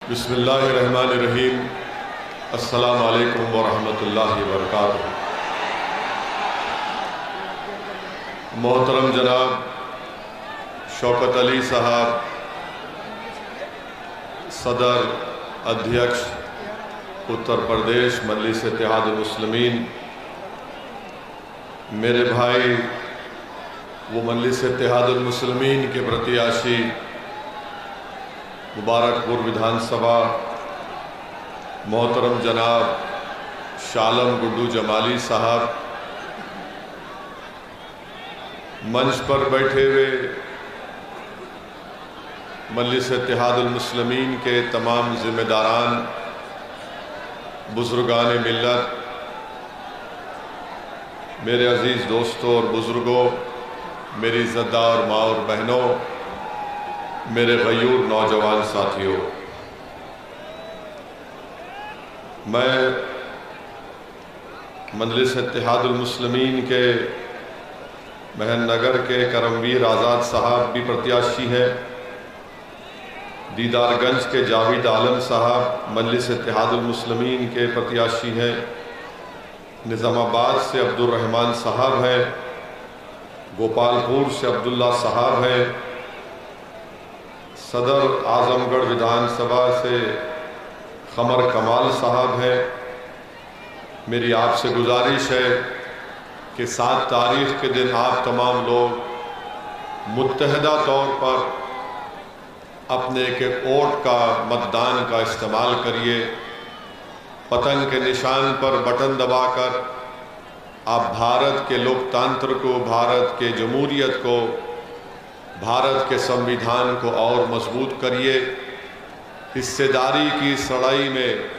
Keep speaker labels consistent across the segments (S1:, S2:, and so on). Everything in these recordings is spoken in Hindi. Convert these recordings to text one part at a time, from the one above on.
S1: बिस्मिल्लाहिर्रहमानिर्रहीम। अस्सलामु अलैकुम वरहमतुल्लाहि वबरकातुहू। मोहतरम जनाब शौकत अली साहब, सदर अध्यक्ष उत्तर प्रदेश मजलिस इत्तेहादुल मुस्लिमीन, मेरे भाई वो मजलिस इत्तेहादुल मुस्लिमीन के प्रत्याशी मुबारकपुर विधानसभा मोहतरम जनाब शालम गुड्डू जमाली साहब, मंच पर बैठे हुए मजलिस इत्तेहादुल मुस्लिमीन के तमाम ज़िम्मेदारान, बुज़ुर्गान मिल्लत, मेरे अज़ीज़ दोस्तों और बुज़ुर्गों, मेरी इज़्ज़तदार माँ और बहनों, मेरे गयूर नौजवान साथियों, मैं मजलिस इत्तेहादुल मुस्लिमीन के महनगर के करमवीर आज़ाद साहब भी प्रत्याशी हैं, दीदारगंज के जावेद आलम साहब मजलिस इत्तेहादुल मुस्लिमीन के प्रत्याशी हैं, निज़ामाबाद से अब्दुल रहमान साहब हैं, गोपालपुर से अब्दुल्ला साहब हैं, सदर आजमगढ़ विधानसभा से खमर कमाल साहब हैं। मेरी आपसे गुजारिश है कि 7 तारीख के दिन आप तमाम लोग मुत्तहदा तौर पर अपने के वोट का, मतदान का इस्तेमाल करिए। पतंग के निशान पर बटन दबाकर आप भारत के लोकतंत्र को, भारत के जमहूरियत को, भारत के संविधान को और मजबूत करिए। हिस्सेदारी की इस लड़ाई में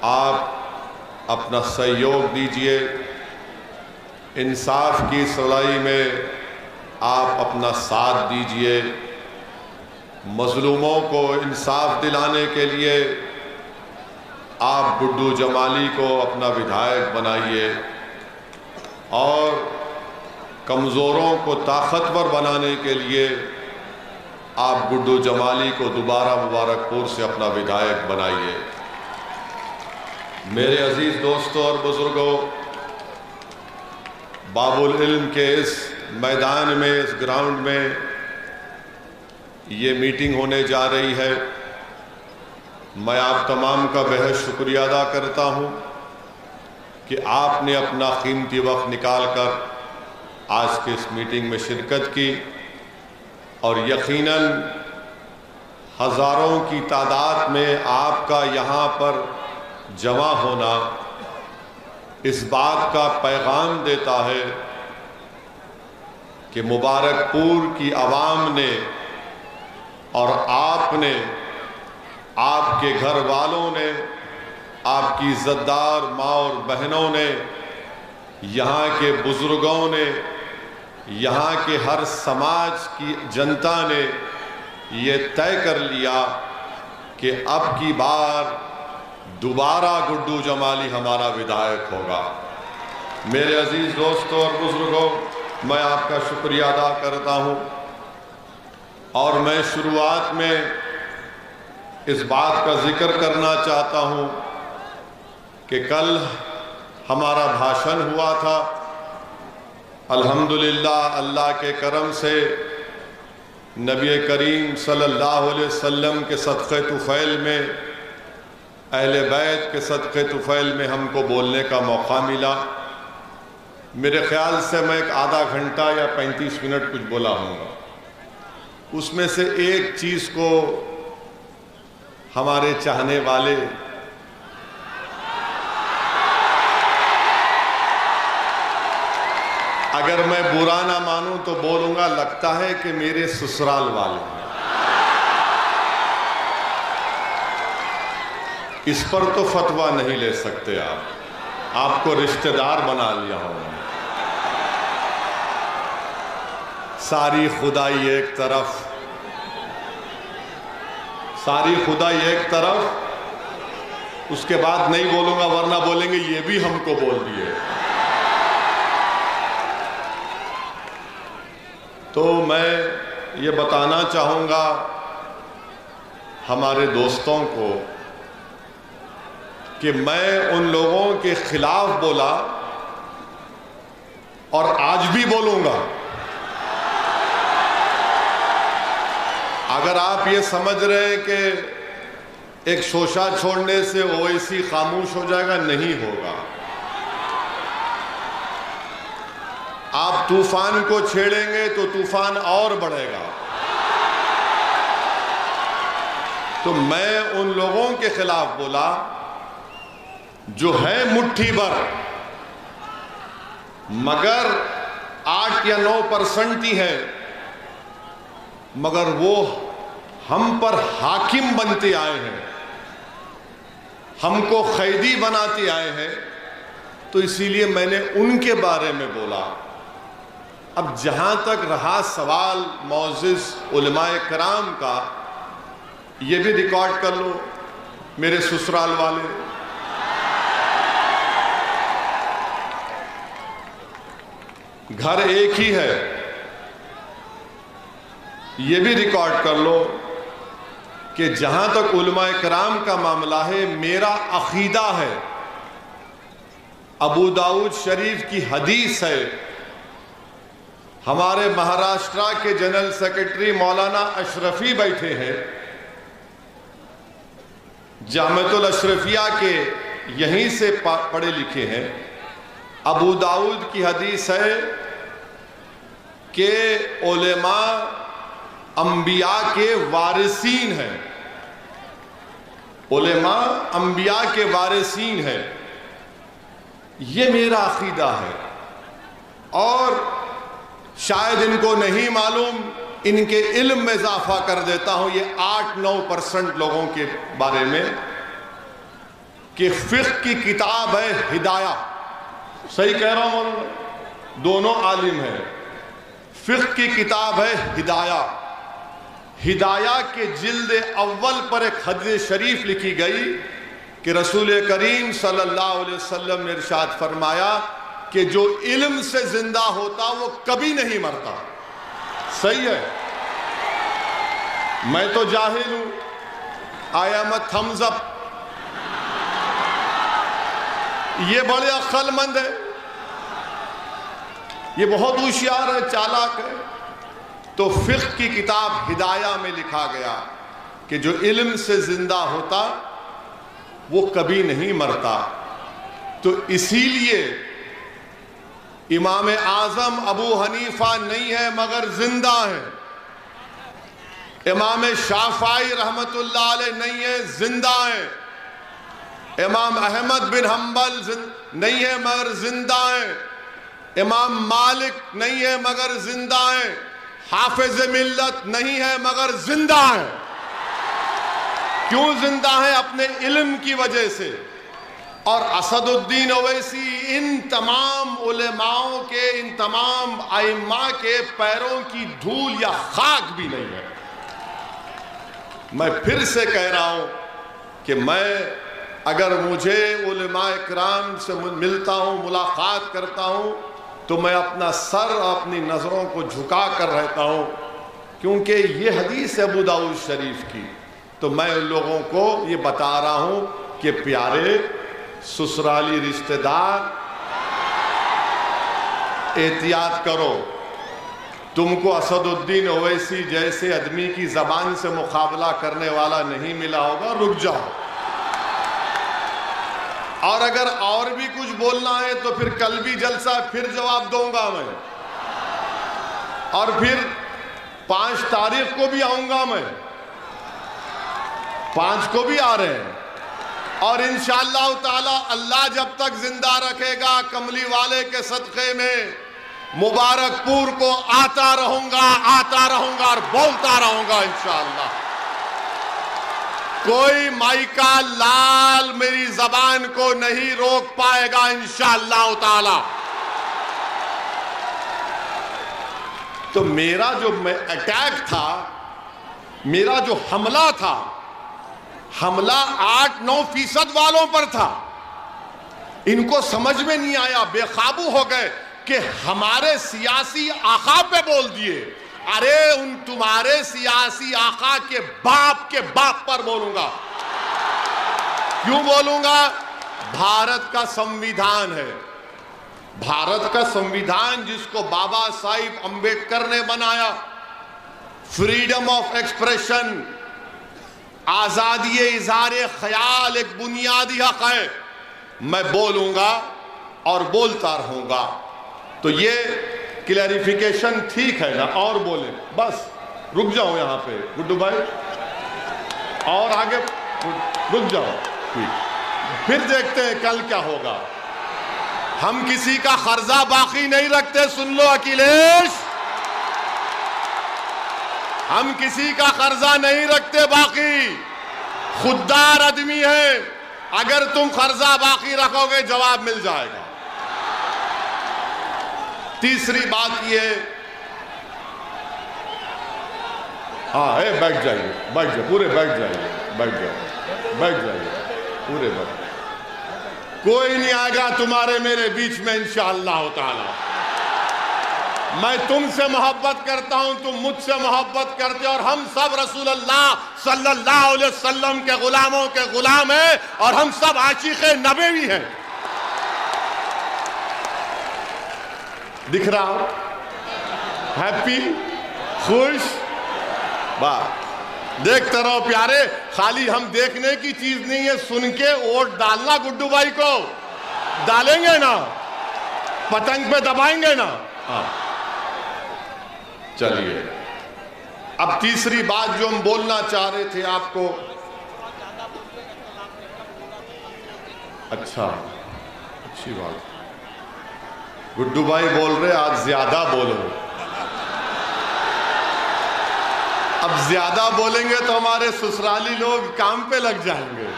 S1: आप अपना सहयोग दीजिए। इंसाफ की इस लड़ाई में आप अपना साथ दीजिए। मजलूमों को इंसाफ दिलाने के लिए आप गुड्डू जमाली को अपना विधायक बनाइए और कमज़ोरों को ताकतवर बनाने के लिए आप गुड्डू जमाली को दोबारा मुबारकपुर से अपना विधायक बनाइए। मेरे अजीज़ दोस्तों और बुज़ुर्गों, बाबुल इल्म के इस मैदान में, इस ग्राउंड में ये मीटिंग होने जा रही है। मैं आप तमाम का बेहद शुक्रिया अदा करता हूँ कि आपने अपना कीमती वक्त निकाल कर आज के इस मीटिंग में शिरकत की और यकीनन हज़ारों की तादाद में आपका यहाँ पर जमा होना इस बात का पैगाम देता है कि मुबारकपुर की आवाम ने और आपने, आपके घर वालों ने, आपकी इज़्ज़तदार माँ और बहनों ने, यहाँ के बुज़ुर्गों ने, यहाँ के हर समाज की जनता ने ये तय कर लिया कि अब की बार दोबारा गुड्डू जमाली हमारा विधायक होगा। मेरे अजीज़ दोस्तों और बुज़ुर्गों, मैं आपका शुक्रिया अदा करता हूँ और मैं शुरुआत में इस बात का जिक्र करना चाहता हूँ कि कल हमारा भाषण हुआ था। अल्हम्दुलिल्लाह, अल्लाह के करम से नबी करीम सल्लल्लाहु अलैहि वसल्लम के सदक़े तुफ़ैल में, अहले बैत के सदक़े तुफ़ैल में हमको बोलने का मौका मिला। मेरे ख़्याल से मैं एक आधा घंटा या 35 मिनट कुछ बोला हूँगा। उसमें से एक चीज़ को हमारे चाहने वाले अगर मैं बुरा ना मानूं तो बोलूंगा, लगता है कि मेरे ससुराल वाले हैं। इस पर तो फतवा नहीं ले सकते आप, आपको रिश्तेदार बना लिया होगा। सारी खुदाई एक तरफ, सारी खुदाई एक तरफ, उसके बाद नहीं बोलूंगा वरना बोलेंगे ये भी हमको बोल दिए। तो मैं ये बताना चाहूँगा हमारे दोस्तों को कि मैं उन लोगों के खिलाफ बोला और आज भी बोलूंगा। अगर आप ये समझ रहे हैं कि एक शोशा छोड़ने से ओवैसी खामोश हो जाएगा, नहीं होगा। आप तूफान को छेड़ेंगे तो तूफान और बढ़ेगा। तो मैं उन लोगों के खिलाफ बोला जो है मुट्ठी भर, मगर 8 या 9% ही है, मगर वो हम पर हाकिम बनते आए हैं, हमको कैदी बनाते आए हैं। तो इसीलिए मैंने उनके बारे में बोला। अब जहां तक रहा सवाल मौजिज़ उलमाए कराम का, ये भी रिकॉर्ड कर लो मेरे ससुराल वाले। घर एक ही है, ये भी रिकॉर्ड कर लो कि जहां तक उलमाए कराम का मामला है, मेरा अकीदा है, अबू दाऊद शरीफ की हदीस है, हमारे महाराष्ट्र के जनरल सेक्रेटरी मौलाना अशरफी बैठे हैं, जामिअतुल अशरफिया के यहीं से पढ़े लिखे हैं। अबू दाऊद की हदीस है कि उलेमा अंबिया के वारिसीन हैं, उलेमा अंबिया के वारिसीन हैं। ये मेरा अकीदा है। और शायद इनको नहीं मालूम, इनके इल्म में इजाफा कर देता हूं ये 8-9% लोगों के बारे में कि फिक़्ह की किताब है हिदाया। सही कह रहा हूं, दोनों आलिम हैं। फिक़्ह की किताब है हिदाया। हिदाया के जिल्द अव्वल पर एक हदीस शरीफ लिखी गई कि रसूल करीम सल्लल्लाहु अलैहि वसल्लम ने इरशाद फरमाया कि जो इल्म से जिंदा होता वो कभी नहीं मरता। सही है। मैं तो जाहिल हूं, I am a thumbs up. ये बड़े अक्लमंद है, ये बहुत होशियार है, चालाक है। तो फिक़्ह की किताब हिदाया में लिखा गया कि जो इल्म से जिंदा होता वो कभी नहीं मरता। तो इसीलिए इमाम आजम अबू हनीफा नहीं है मगर जिंदा है, इमाम शाफई रहमतुल्लाह अलैह नहीं है, जिंदा है, इमाम अहमद बिन हम्बल नहीं है मगर जिंदा है, इमाम मालिक नहीं है मगर जिंदा है, हाफिज मिल्लत नहीं है मगर जिंदा है। क्यों जिंदा है? अपने इल्म की वजह से। और असदुद्दीन ओवैसी इन तमाम उलेमाओं के, इन तमाम आइम्मा के पैरों की धूल या खाक भी नहीं है। मैं फिर से कह रहा हूं कि मैं अगर मुझे उलेमाए किराम से मिलता हूं, मुलाकात करता हूं, तो मैं अपना सर अपनी नजरों को झुका कर रहता हूं, क्योंकि ये हदीस है अबू दाऊद शरीफ की। तो मैं उन लोगों को ये बता रहा हूं कि प्यारे ससुराली रिश्तेदार, एहतियात करो। तुमको असदुद्दीन ओवैसी जैसे आदमी की जबान से मुकाबला करने वाला नहीं मिला होगा, रुक जाओ। और अगर और भी कुछ बोलना है तो फिर कल भी जलसा, फिर जवाब दूंगा मैं। और फिर 5 तारीख को भी आऊंगा मैं, 5 को भी आ रहे हैं। और इंशाअल्लाह ताला अल्लाह जब तक जिंदा रखेगा, कमली वाले के सदक़े में मुबारकपुर को आता रहूंगा और बोलता रहूंगा इंशाअल्लाह। कोई माइका लाल मेरी जबान को नहीं रोक पाएगा इंशाअल्लाह ताला। तो मेरा जो अटैक था, मेरा जो हमला था, हमला 8-9% वालों पर था। इनको समझ में नहीं आया, बेकाबू हो गए कि हमारे सियासी आका पे बोल दिए, अरे उन तुम्हारे सियासी आका के बाप पर बोलूंगा। क्यों बोलूंगा? भारत का संविधान है, भारत का संविधान जिसको बाबा साहिब अंबेडकर ने बनाया, फ्रीडम ऑफ एक्सप्रेशन, आजादी इज़हार ख्याल एक बुनियादी हक है। मैं बोलूंगा और बोलता रहूंगा। तो ये क्लैरिफिकेशन ठीक है ना? और बोले बस रुक जाओ यहां पे गुड्डू भाई, और आगे रुक जाओ, फिर देखते हैं कल क्या होगा। हम किसी का कर्जा बाकी नहीं रखते, सुन लो अखिलेश, हम किसी का कर्जा नहीं रखते बाकी, खुददार आदमी है। अगर तुम कर्जा बाकी रखोगे जवाब मिल जाएगा। तीसरी बात ये, हाँ है, बैठ जाइए, बैठ जाइए, पूरे बैठ जाइए, बैठ जाइए, बैठ जाइए, पूरे बैठ। कोई नहीं आएगा तुम्हारे मेरे बीच में इंशाअल्लाह ताला। मैं तुमसे मोहब्बत करता हूं, तुम मुझसे मोहब्बत करते हो, और हम सब रसूलुल्लाह सल्लल्लाहु अलैहि वसल्लम के गुलामों के गुलाम हैं, और हम सब आशिक़े नबी भी हैं। दिख रहा हो? हैप्पी, खुश, वाह। देखते रहो प्यारे, खाली हम देखने की चीज नहीं है, सुन के वोट डालना गुड्डू भाई को। डालेंगे ना? पतंग पे दबाएंगे ना? हाँ। चलिए, अब तीसरी बात जो हम बोलना चाह रहे थे आपको। अच्छा, अच्छी बात। गुड्डू भाई बोल रहे आज ज्यादा बोलो। अब ज्यादा बोलेंगे तो हमारे ससुराली लोग काम पे लग जाएंगे।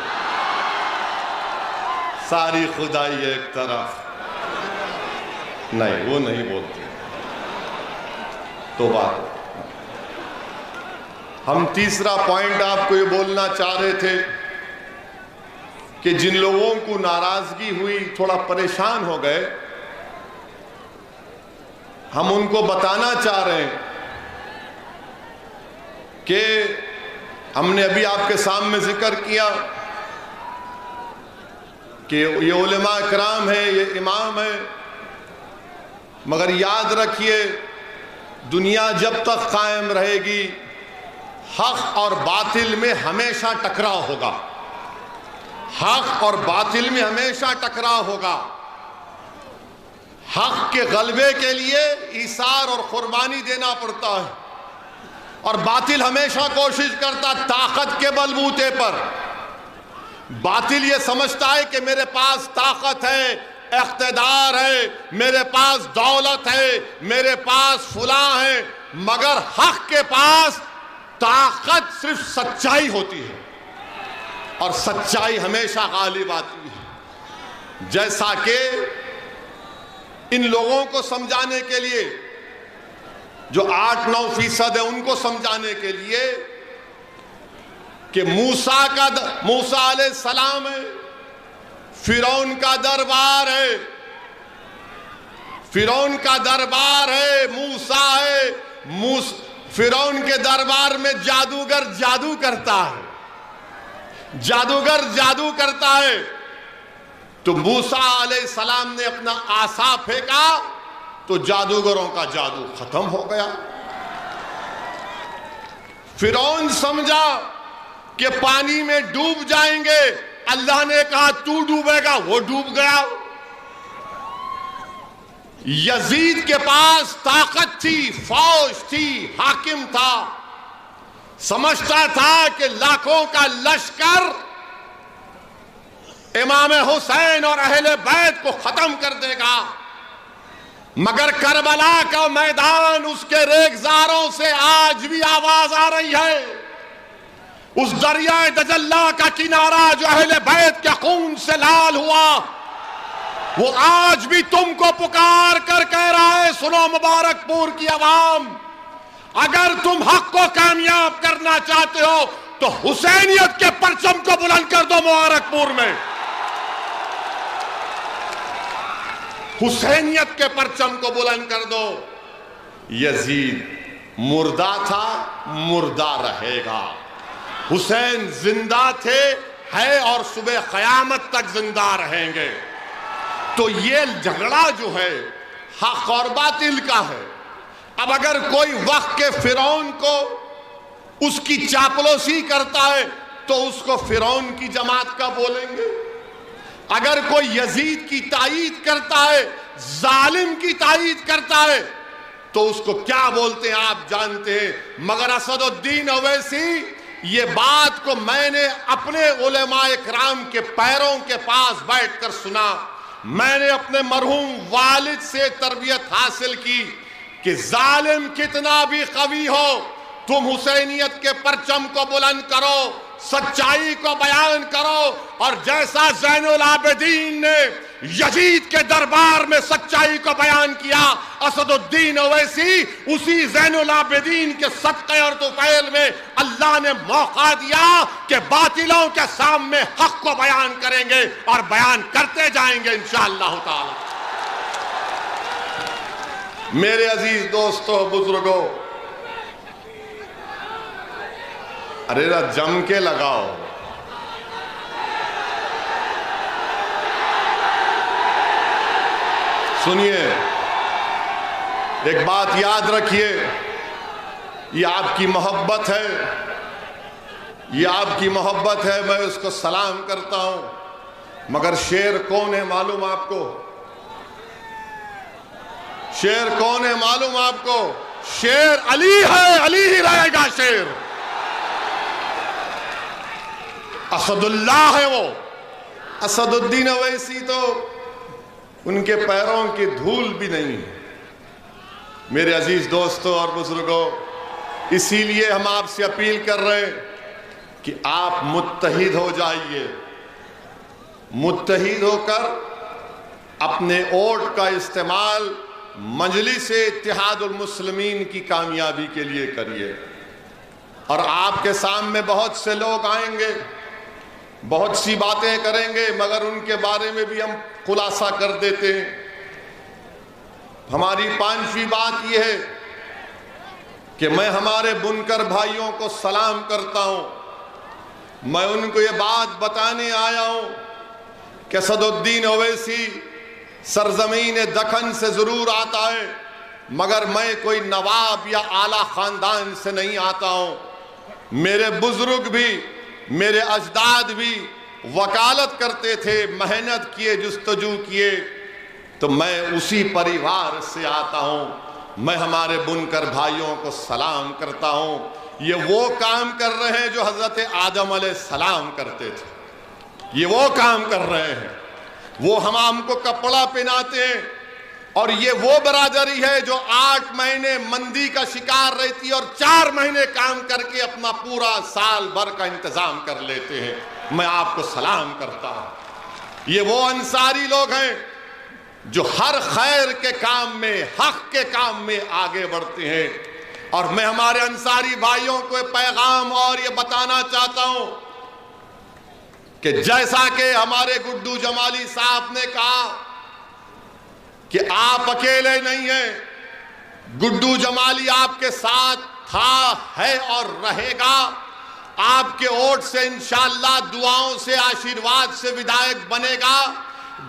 S1: सारी खुदाई एक तरफ, नहीं वो नहीं बोलते तो बात। हम तीसरा पॉइंट आपको ये बोलना चाह रहे थे कि जिन लोगों को नाराजगी हुई, थोड़ा परेशान हो गए, हम उनको बताना चाह रहे हैं कि हमने अभी आपके सामने जिक्र किया कि ये उलेमा कराम है, ये इमाम है, मगर याद रखिए दुनिया जब तक कायम रहेगी हक और बातिल में हमेशा टकराव होगा। हक और बातिल में हमेशा टकराव होगा। हक के गलबे के लिए ईसार और कुर्बानी देना पड़ता है, और बातिल हमेशा कोशिश करता ताकत के बलबूते पर। बातिल ये समझता है कि मेरे पास ताकत है, इख्तिदार है, मेरे पास दौलत है, मेरे पास फुला है, मगर हक के पास ताकत सिर्फ सच्चाई होती है, और सच्चाई हमेशा गालिब आती है। जैसा कि इन लोगों को समझाने के लिए, जो 8-9% है, उनको समझाने के लिए कि मूसा अलैहिस्सलाम है, फिरौन का दरबार है, फिरौन का दरबार है, मूसा है, फिरौन के दरबार में जादूगर जादू करता है, जादूगर जादू करता है। तो मूसा अलैहिस्सलाम ने अपना आसा फेंका तो जादूगरों का जादू खत्म हो गया। फिरौन समझा कि पानी में डूब जाएंगे, अल्लाह ने कहा तू डूबेगा, वो डूब गया। यजीद के पास ताकत थी, फौज थी, हाकिम था, समझता था कि लाखों का लश्कर इमाम हुसैन और अहले बैत को खत्म कर देगा, मगर करबला का मैदान, उसके रेगजारों से आज भी आवाज आ रही है। उस दरियाए दजल्ला का किनारा जो अहले बैत के खून से लाल हुआ, वो आज भी तुमको पुकार कर कह रहा है, सुनो मुबारकपुर की आवाम, अगर तुम हक को कामयाब करना चाहते हो तो हुसैनियत के परचम को बुलंद कर दो। मुबारकपुर में हुसैनियत के परचम को बुलंद कर दो। यजीद मुर्दा था, मुर्दा रहेगा। हुसैन जिंदा थे, है और सुबह क़यामत तक जिंदा रहेंगे। तो ये झगड़ा जो है हक और बातिल का है। अब अगर कोई वक्त के फिरौन को उसकी चापलूसी करता है तो उसको फिरौन की जमात का बोलेंगे। अगर कोई यजीद की तायीद करता है, जालिम की तायीद करता है, तो उसको क्या बोलते हैं आप जानते हैं। मगर असदुद्दीन ओवैसी, ये बात को मैंने अपने उलेमाए किराम के पैरों के पास बैठकर सुना। मैंने अपने मरहूम वालिद से तरबियत हासिल की कि जालिम कितना भी कवी हो, तुम हुसैनियत के परचम को बुलंद करो, सच्चाई को बयान करो। और जैसा ज़ैनुल आबिदीन ने यजीद के दरबार में सच्चाई को बयान किया, असदुद्दीन ओवैसी उसी ज़ैनुल आबिदीन के सदक़े और तुफ़ैल में अल्लाह ने मौका दिया कि बातिलों के सामने हक को बयान करेंगे और बयान करते जाएंगे इंशाअल्लाह ताला। मेरे अजीज दोस्तों, बुजुर्गों, अरे जम के लगाओ। सुनिए, एक बात याद रखिए, ये आपकी मोहब्बत है, ये आपकी मोहब्बत है, मैं उसको सलाम करता हूं। मगर शेर कौन है मालूम आपको? शेर कौन है मालूम आपको? शेर अली है, अली ही रहेगा शेर। असदुल्लाह है वो। असदुद्दीन ओवैसी तो उनके पैरों की धूल भी नहीं है। मेरे अजीज दोस्तों और बुजुर्गों, इसीलिए हम आपसे अपील कर रहे हैं कि आप मुत्तहिद हो जाइए। मुत्तहिद होकर अपने वोट का इस्तेमाल मजलिस इत्तेहादुल मुस्लिमीन की कामयाबी के लिए करिए। और आपके सामने बहुत से लोग आएंगे, बहुत सी बातें करेंगे, मगर उनके बारे में भी हम खुलासा कर देते हैं। हमारी पांचवी बात यह है कि मैं हमारे बुनकर भाइयों को सलाम करता हूं। मैं उनको ये बात बताने आया हूं कि असदुद्दीन ओवैसी सरजमीन दखन से जरूर आता है, मगर मैं कोई नवाब या आला खानदान से नहीं आता हूं। मेरे बुजुर्ग भी, मेरे अजदाद भी वकालत करते थे, मेहनत किए, जुस्तजू किए, तो मैं उसी परिवार से आता हूं। मैं हमारे बुनकर भाइयों को सलाम करता हूं। ये वो काम कर रहे हैं जो हजरत आदम अलैहिस्सलाम करते थे। ये वो काम कर रहे हैं। वो हमको कपड़ा पहनाते हैं। और ये वो बरादरी है जो 8 महीने मंदी का शिकार रहती है और 4 महीने काम करके अपना पूरा साल भर का इंतजाम कर लेते हैं। मैं आपको सलाम करता हूं। ये वो अंसारी लोग हैं जो हर खैर के काम में, हक के काम में आगे बढ़ते हैं। और मैं हमारे अंसारी भाइयों को पैगाम और ये बताना चाहता हूं कि जैसा कि हमारे गुड्डू जमाली साहब ने कहा कि आप अकेले नहीं हैं, गुड्डू जमाली आपके साथ था, है और रहेगा। आपके वोट से इंशाअल्लाह, दुआओं से, आशीर्वाद से विधायक बनेगा।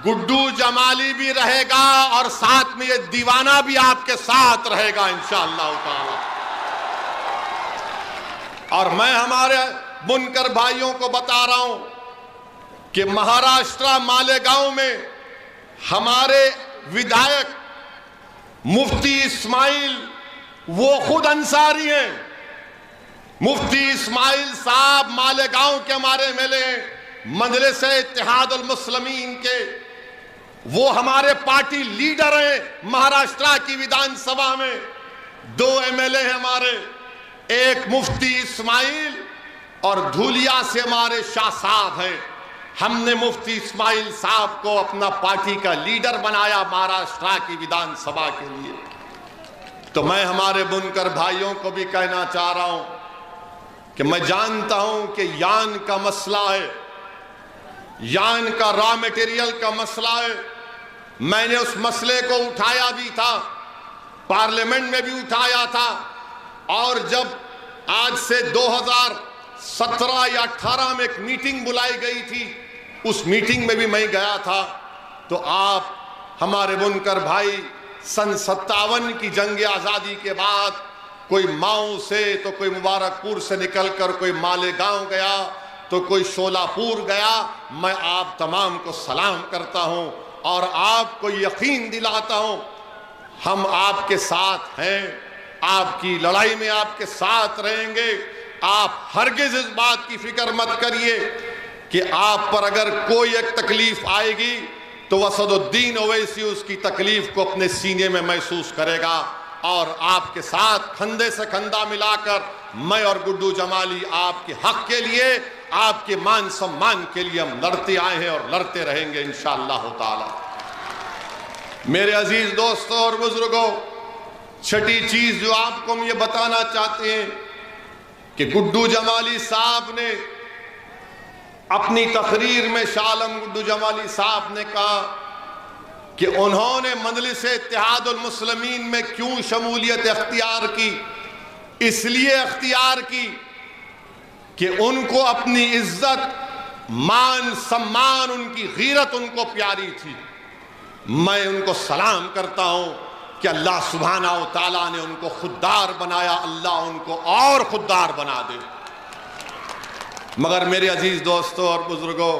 S1: गुड्डू जमाली भी रहेगा और साथ में ये दीवाना भी आपके साथ रहेगा इंशाअल्लाह ताला। और मैं हमारे बुनकर भाइयों को बता रहा हूं कि महाराष्ट्र मालेगांव में हमारे विधायक मुफ्ती इस्माइल, वो खुद अंसारी हैं। मुफ्ती इस्माइल साहब मालेगांव के हमारे एमएलए हैं, मजलिस इत्तेहादुल मुस्लिमीन के। वो हमारे पार्टी लीडर हैं। महाराष्ट्र की विधानसभा में 2 एमएलए हैं हमारे, एक मुफ्ती इस्माइल और धूलिया से हमारे शाह साहब हैं। हमने मुफ्ती इस्माइल साहब को अपना पार्टी का लीडर बनाया महाराष्ट्र की विधानसभा के लिए। तो मैं हमारे बुनकर भाइयों को भी कहना चाह रहा हूं कि मैं जानता हूं कि यान का मसला है, यान का रॉ मटेरियल का मसला है। मैंने उस मसले को उठाया भी था, पार्लियामेंट में भी उठाया था। और जब आज से 2017 या 18 में एक मीटिंग बुलाई गई थी, उस मीटिंग में भी मैं गया था, तो आप हमारे बुनकर भाई सन 57 की जंग आज़ादी के बाद कोई माऊ से, तो कोई मुबारकपुर से निकलकर कोई मालेगांव गया, तो कोई शोलापुर गया। मैं आप तमाम को सलाम करता हूं और आपको यकीन दिलाता हूं हम आपके साथ हैं, आपकी लड़ाई में आपके साथ रहेंगे। आप हरगिज इस बात की फिक्र मत करिए कि आप पर अगर कोई एक तकलीफ आएगी तो वसदुद्दीन ओवैसी उसकी तकलीफ को अपने सीने में महसूस करेगा और आपके साथ कंधे से कंधा मिलाकर मैं और गुड्डू जमाली आपके हक के लिए, आपके मान सम्मान के लिए हम लड़ते आए हैं और लड़ते रहेंगे इंशाअल्लाह ताला। मेरे अजीज दोस्तों और बुजुर्गों, छठी चीज जो आपको हम ये बताना चाहते हैं कि गुड्डू जमाली साहब ने अपनी तकरीर में, शाह आलम गुड्डू जमाली साहब ने कहा कि उन्होंने मजलिस इत्तेहादुल मुस्लिमीन में क्यों शमूलियत अख्तियार की। इसलिए अख्तियार की कि उनको अपनी इज्जत, मान सम्मान, उनकी गीरत उनको प्यारी थी। मैं उनको सलाम करता हूं कि अल्लाह सुब्हाना व तआला ने उनको खुददार बनाया, अल्लाह उनको और खुददार बना दे। मगर मेरे अजीज दोस्तों और बुजुर्गों,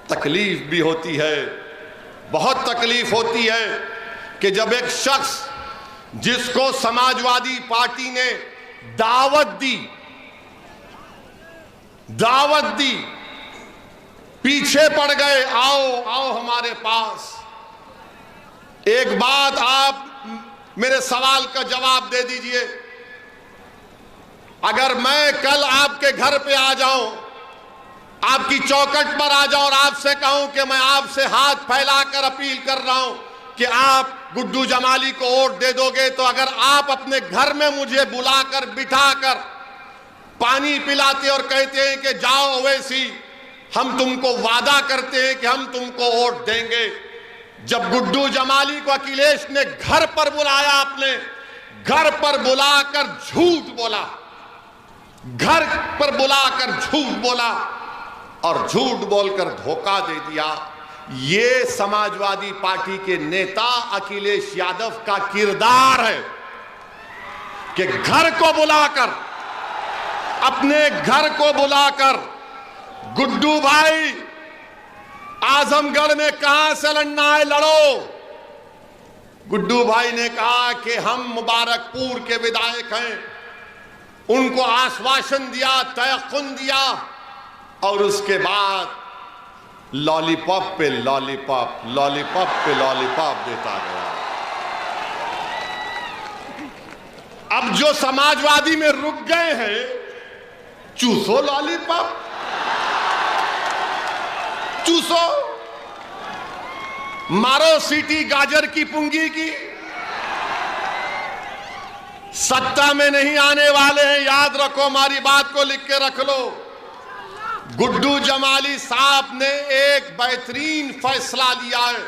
S1: तकलीफ भी होती है, बहुत तकलीफ होती है कि जब एक शख्स जिसको समाजवादी पार्टी ने दावत दी, पीछे पड़ गए, आओ आओ हमारे पास। एक बात आप मेरे सवाल का जवाब दे दीजिए, अगर मैं कल आपके घर पे आ जाऊं, आपकी चौखट पर आ जाऊं और आपसे कहूं कि मैं आपसे हाथ फैलाकर अपील कर रहा हूं कि आप गुड्डू जमाली को वोट दे दोगे, तो अगर आप अपने घर में मुझे बुलाकर बिठाकर पानी पिलाते और कहते हैं कि जाओ ओवैसी, हम तुमको वादा करते हैं कि हम तुमको वोट देंगे। जब गुड्डू जमाली को अखिलेश ने घर पर बुलाया, अपने घर पर बुलाकर झूठ बोला, घर पर बुलाकर झूठ बोला और झूठ बोलकर धोखा दे दिया। ये समाजवादी पार्टी के नेता अखिलेश यादव का किरदार है कि घर को बुलाकर, अपने घर को बुलाकर, गुड्डू भाई आजमगढ़ में कहां से लड़ना है लड़ो। गुड्डू भाई ने कहा कि हम मुबारकपुर के विधायक हैं, उनको आश्वासन दिया, तयक़ुन दिया और उसके बाद लॉलीपॉप पे लॉलीपॉप, लॉलीपॉप पे लॉलीपॉप देता गया। अब जो समाजवादी में रुक गए हैं, चूसो लॉलीपॉप, चूसो, मारो सीटी गाजर की पुंगी की। सत्ता में नहीं आने वाले हैं, याद रखो, हमारी बात को लिख के रख लो। गुड्डू जमाली साहब ने एक बेहतरीन फैसला लिया है,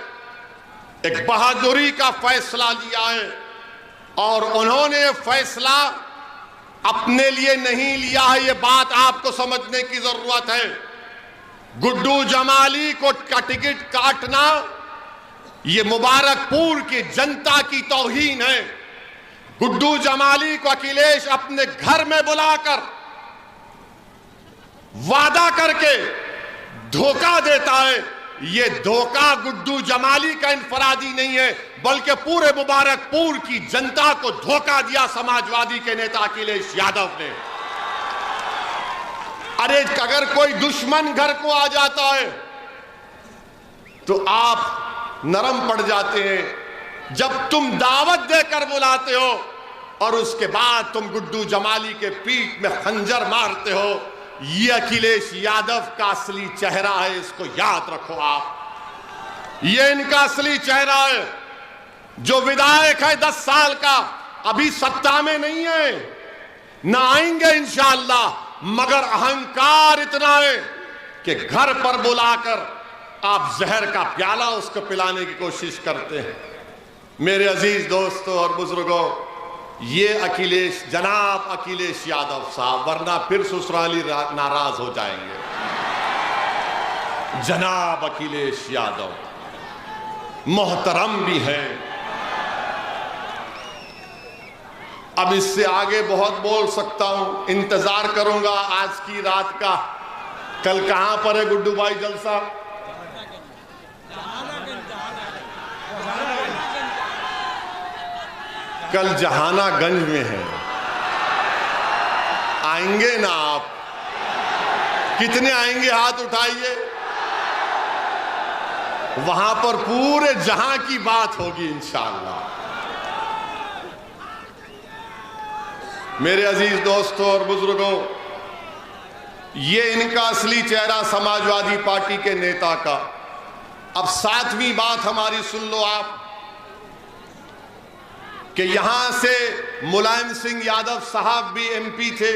S1: एक बहादुरी का फैसला लिया है और उन्होंने फैसला अपने लिए नहीं लिया है, ये बात आपको समझने की जरूरत है। गुड्डू जमाली को का टिकट काटना ये मुबारकपुर की जनता की तौहीन है। गुड्डू जमाली को अखिलेश अपने घर में बुलाकर वादा करके धोखा देता है। ये धोखा गुड्डू जमाली का इनफरादी नहीं है, बल्कि पूरे मुबारकपुर की जनता को धोखा दिया समाजवादी के नेता अखिलेश यादव ने। अरे अगर कोई दुश्मन घर को आ जाता है तो आप नरम पड़ जाते हैं। जब तुम दावत देकर बुलाते हो और उसके बाद तुम गुड्डू जमाली के पीठ में खंजर मारते हो, ये अखिलेश यादव का असली चेहरा है, इसको याद रखो आप। ये इनका असली चेहरा है। जो विधायक है 10 साल का, अभी सत्ता में नहीं है, ना आएंगे इंशाअल्लाह, मगर अहंकार इतना है कि घर पर बुलाकर आप जहर का प्याला उसको पिलाने की कोशिश करते हैं। मेरे अजीज दोस्तों और बुजुर्गों, ये अखिलेश, जनाब अखिलेश यादव साहब, वरना फिर ससुराली नाराज हो जाएंगे। जनाब अखिलेश यादव मोहतरम भी है। अब इससे आगे बहुत बोल सकता हूं, इंतजार करूंगा आज की रात का। कल कहां पर है गुड्डू भाई जलसा? कल जहानागंज में है। आएंगे ना आप? कितने आएंगे? हाथ उठाइए। वहां पर पूरे जहां की बात होगी इंशाअल्लाह। मेरे अजीज दोस्तों और बुजुर्गों, ये इनका असली चेहरा समाजवादी पार्टी के नेता का। अब सातवीं बात हमारी सुन लो आप, कि यहां से मुलायम सिंह यादव साहब भी एमपी थे,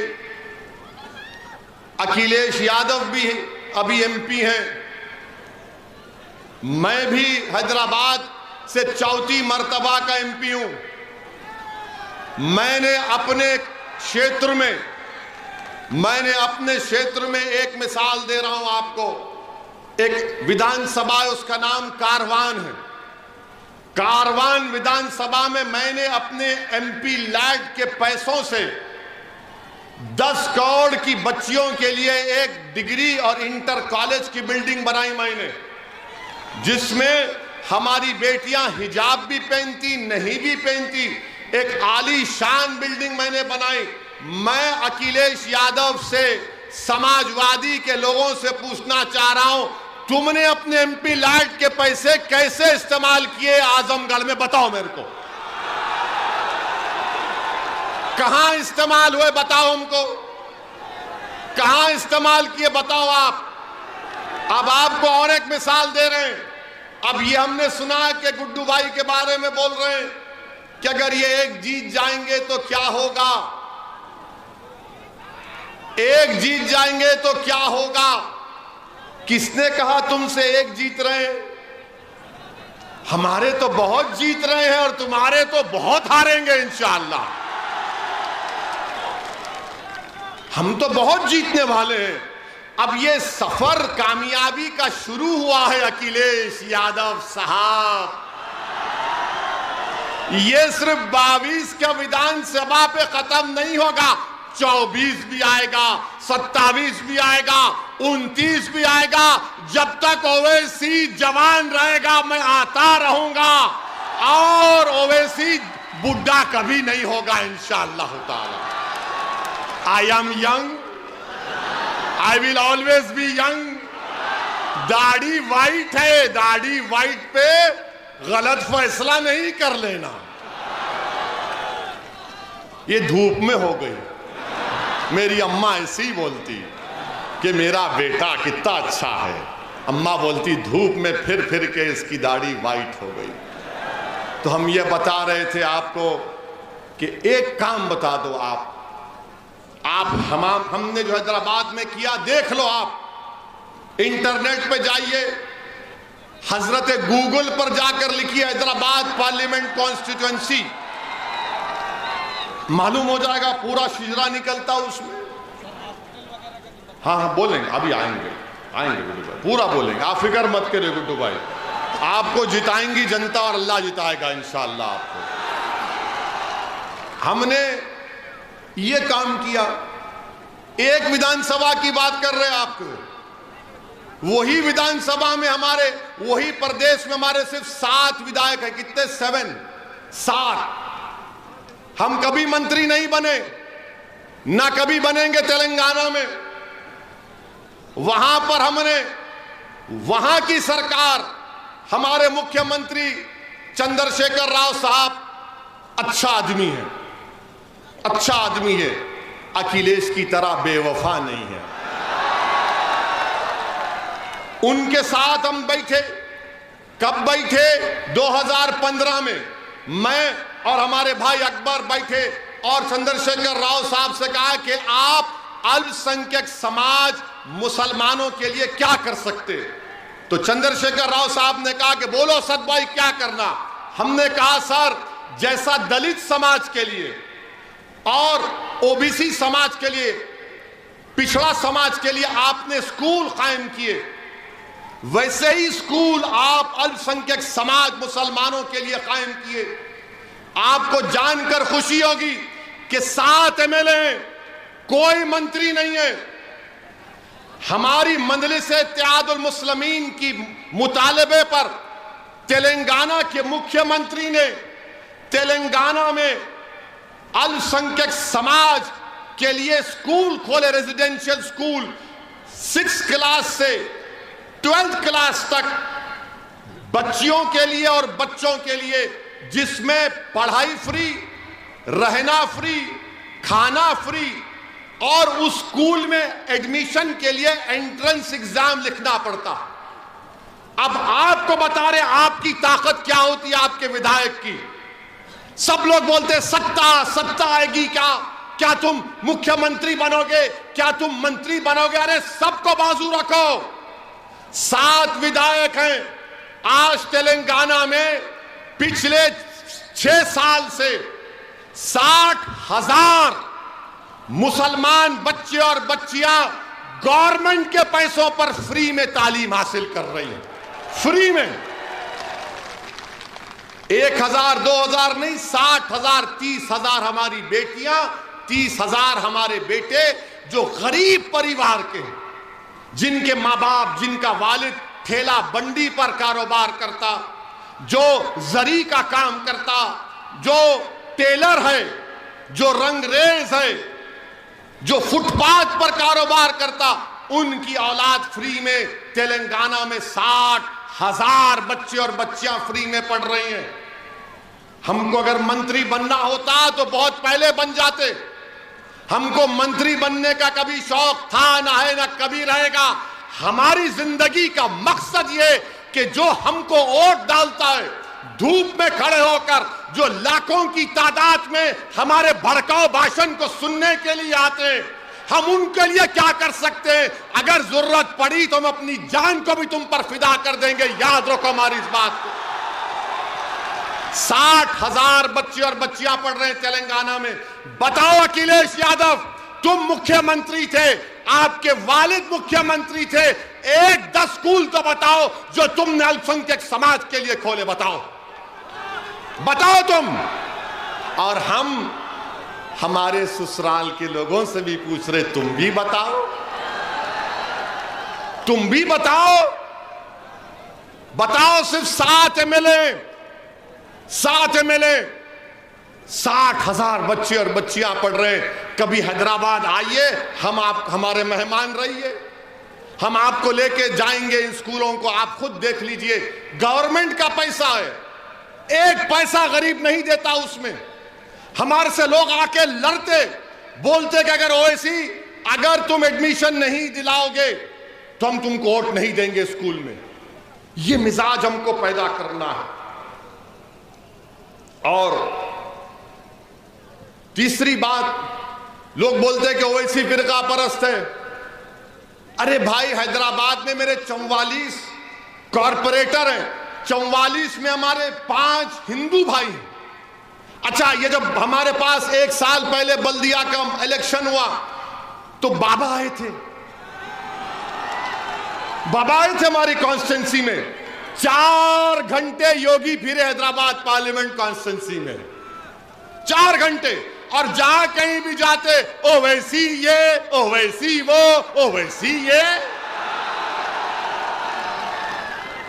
S1: अखिलेश यादव भी अभी एमपी हैं। मैं भी हैदराबाद से चौथी मर्तबा का एमपी हूं। मैंने अपने क्षेत्र में एक मिसाल दे रहा हूं आपको। एक विधानसभा है, उसका नाम कारवान है। कारवान विधानसभा में मैंने अपने एमपी लैड के पैसों से 10 करोड़ की बच्चियों के लिए एक डिग्री और इंटर कॉलेज की बिल्डिंग बनाई मैंने, जिसमें हमारी बेटियां हिजाब भी पहनती, नहीं भी पहनती, एक आलीशान बिल्डिंग मैंने बनाई। मैं अखिलेश यादव से, समाजवादी के लोगों से पूछना चाह रहा हूं, तुमने अपने एमपी लैड के पैसे कैसे इस्तेमाल किए आजमगढ़ में? बताओ मेरे को, कहां इस्तेमाल हुए? बताओ हमको, कहां इस्तेमाल किए? बताओ आप। अब आपको और एक मिसाल दे रहे हैं। अब ये हमने सुना कि गुड्डू भाई के बारे में बोल रहे हैं कि अगर ये एक जीत जाएंगे तो क्या होगा, एक जीत जाएंगे तो क्या होगा। किसने कहा तुमसे एक जीत रहे हैं? हमारे तो बहुत जीत रहे हैं और तुम्हारे तो बहुत हारेंगे इंशाअल्लाह। हम तो बहुत जीतने वाले हैं। अब ये सफर कामयाबी का शुरू हुआ है अखिलेश यादव साहब। ये सिर्फ 22 का विधानसभा पे खत्म नहीं होगा, 24 भी आएगा, 27 भी आएगा, 29 भी आएगा। जब तक ओवैसी जवान रहेगा मैं आता रहूंगा, और ओवैसी बुढ़ा कभी नहीं होगा इंशाअल्लाह ताला। I am young, I will always be young. दाढ़ी वाइट है, दाढ़ी वाइट पे गलत फैसला नहीं कर लेना। ये धूप में हो गई। मेरी अम्मा ऐसी ही बोलती कि मेरा बेटा कितना अच्छा है। अम्मा बोलती धूप में फिर फिर के इसकी दाढ़ी वाइट हो गई। तो हम ये बता रहे थे आपको कि एक काम बता दो आप हमने जो हैदराबाद में किया देख लो। आप इंटरनेट पे जाइए, हजरत गूगल पर जाकर लिखिए हैदराबाद पार्लियामेंट कॉन्स्टिट्यूएंसी, मालूम हो जाएगा, पूरा शिजरा निकलता उसमें। हाँ बोलेंगे, अभी आएंगे गुड्डू भाई, पूरा बोलेंगे, आप फिक्र मत करिए गुड्डू भाई। आपको जिताएंगी जनता और अल्लाह जिताएगा इंशाअल्लाह आपको। हमने ये काम किया। एक विधानसभा की बात कर रहे हैं आपको, वही विधानसभा में हमारे, वही प्रदेश में हमारे सिर्फ 7 विधायक हैं। कितने? 7। हम कभी मंत्री नहीं बने, ना कभी बनेंगे तेलंगाना में। वहां पर हमने, वहां की सरकार, हमारे मुख्यमंत्री चंद्रशेखर राव साहब अच्छा आदमी है, अच्छा आदमी है, अखिलेश की तरह बेवफा नहीं है। उनके साथ हम बैठे। कब बैठे? 2015 में मैं और हमारे भाई अकबर बैठे और चंद्रशेखर राव साहब से कहा कि आप अल्पसंख्यक समाज मुसलमानों के लिए क्या कर सकते। तो चंद्रशेखर राव साहब ने कहा कि बोलो सद भाई क्या करना। हमने कहा सर, जैसा दलित समाज के लिए और ओबीसी समाज के लिए, पिछड़ा समाज के लिए आपने स्कूल कायम किए, वैसे ही स्कूल आप अल्पसंख्यक समाज मुसलमानों के लिए कायम किए। आपको जानकर खुशी होगी कि 7 एमएलए, कोई मंत्री नहीं है। हमारी मजलिस-ए-इत्तेहादुल मुस्लिमीन की मुतालबे पर तेलंगाना के मुख्यमंत्री ने तेलंगाना में अल्पसंख्यक समाज के लिए स्कूल खोले, रेजिडेंशियल स्कूल 6 क्लास से 12th क्लास तक बच्चियों के लिए और बच्चों के लिए, जिसमें पढ़ाई फ्री, रहना फ्री, खाना फ्री, और उस स्कूल में एडमिशन के लिए एंट्रेंस एग्जाम लिखना पड़ता। अब आपको बता रहे आपकी ताकत क्या होती है, आपके विधायक की। सब लोग बोलते सत्ता आएगी, क्या तुम मुख्यमंत्री बनोगे, क्या तुम मंत्री बनोगे? अरे सबको बाजू रखो। 7 विधायक हैं। आज तेलंगाना में पिछले 6 साल से 60,000 मुसलमान बच्चे और बच्चियां गवर्नमेंट के पैसों पर फ्री में तालीम हासिल कर रही हैं। फ्री में 1,000 2,000 नहीं, 60,000 30,000 हमारी बेटियां, 30,000 हमारे बेटे जो गरीब परिवार के हैं, जिनके माँ बाप, जिनका वालिद ठेला बंडी पर कारोबार करता, जो जरी का काम करता, जो टेलर है, जो रंगरेज है, जो फुटपाथ पर कारोबार करता, उनकी औलाद फ्री में तेलंगाना में 60,000 बच्चे और बच्चियां फ्री में पढ़ रही हैं। हमको अगर मंत्री बनना होता तो बहुत पहले बन जाते। हमको मंत्री बनने का कभी शौक था ना है ना कभी रहेगा। हमारी जिंदगी का मकसद ये कि जो हमको वोट डालता है, धूप में खड़े होकर जो लाखों की तादाद में हमारे भड़काऊ भाषण को सुनने के लिए आते हैं, हम उनके लिए क्या कर सकते हैं? अगर जरूरत पड़ी तो हम अपनी जान को भी तुम पर फिदा कर देंगे। याद रखो हमारी इस बात को। 60,000 बच्चे और बच्चियां पढ़ रहे हैं तेलंगाना में। बताओ अखिलेश यादव, तुम मुख्यमंत्री थे, आपके वालिद मुख्यमंत्री थे, एक 10 स्कूल तो बताओ जो तुमने अल्पसंख्यक समाज के लिए खोले। बताओ तुम। और हम हमारे ससुराल के लोगों से भी पूछ रहे, तुम भी बताओ, तुम भी बताओ। बताओ सिर्फ 7 एमएलए, 60,000 बच्चे और बच्चियां पढ़ रहे हैं। कभी हैदराबाद आइए, हमारे मेहमान रहिए, हम आपको लेके जाएंगे इन स्कूलों को, आप खुद देख लीजिए। गवर्नमेंट का पैसा है, एक पैसा गरीब नहीं देता उसमें। हमारे से लोग आके लड़ते, बोलते कि अगर तुम एडमिशन नहीं दिलाओगे तो हम तुमको वोट नहीं देंगे स्कूल में। ये मिजाज हमको पैदा करना है। और तीसरी बात, लोग बोलते हैं कि ओवैसी फिरका परस्त है। अरे भाई, हैदराबाद में मेरे 44 कॉरपोरेटर हैं, 44 में हमारे 5 हिंदू भाई हैं। अच्छा, ये जब हमारे पास 1 साल पहले बल्दिया का इलेक्शन हुआ तो बाबा आए थे हमारी कॉन्स्टिट्यूंसी में। 4 घंटे योगी फिरे हैदराबाद पार्लियामेंट कॉन्स्टिट्यूंसी में, 4 घंटे। और जहां कहीं भी जाते, ओवैसी ये, ओवैसी वो, ओवैसी ये।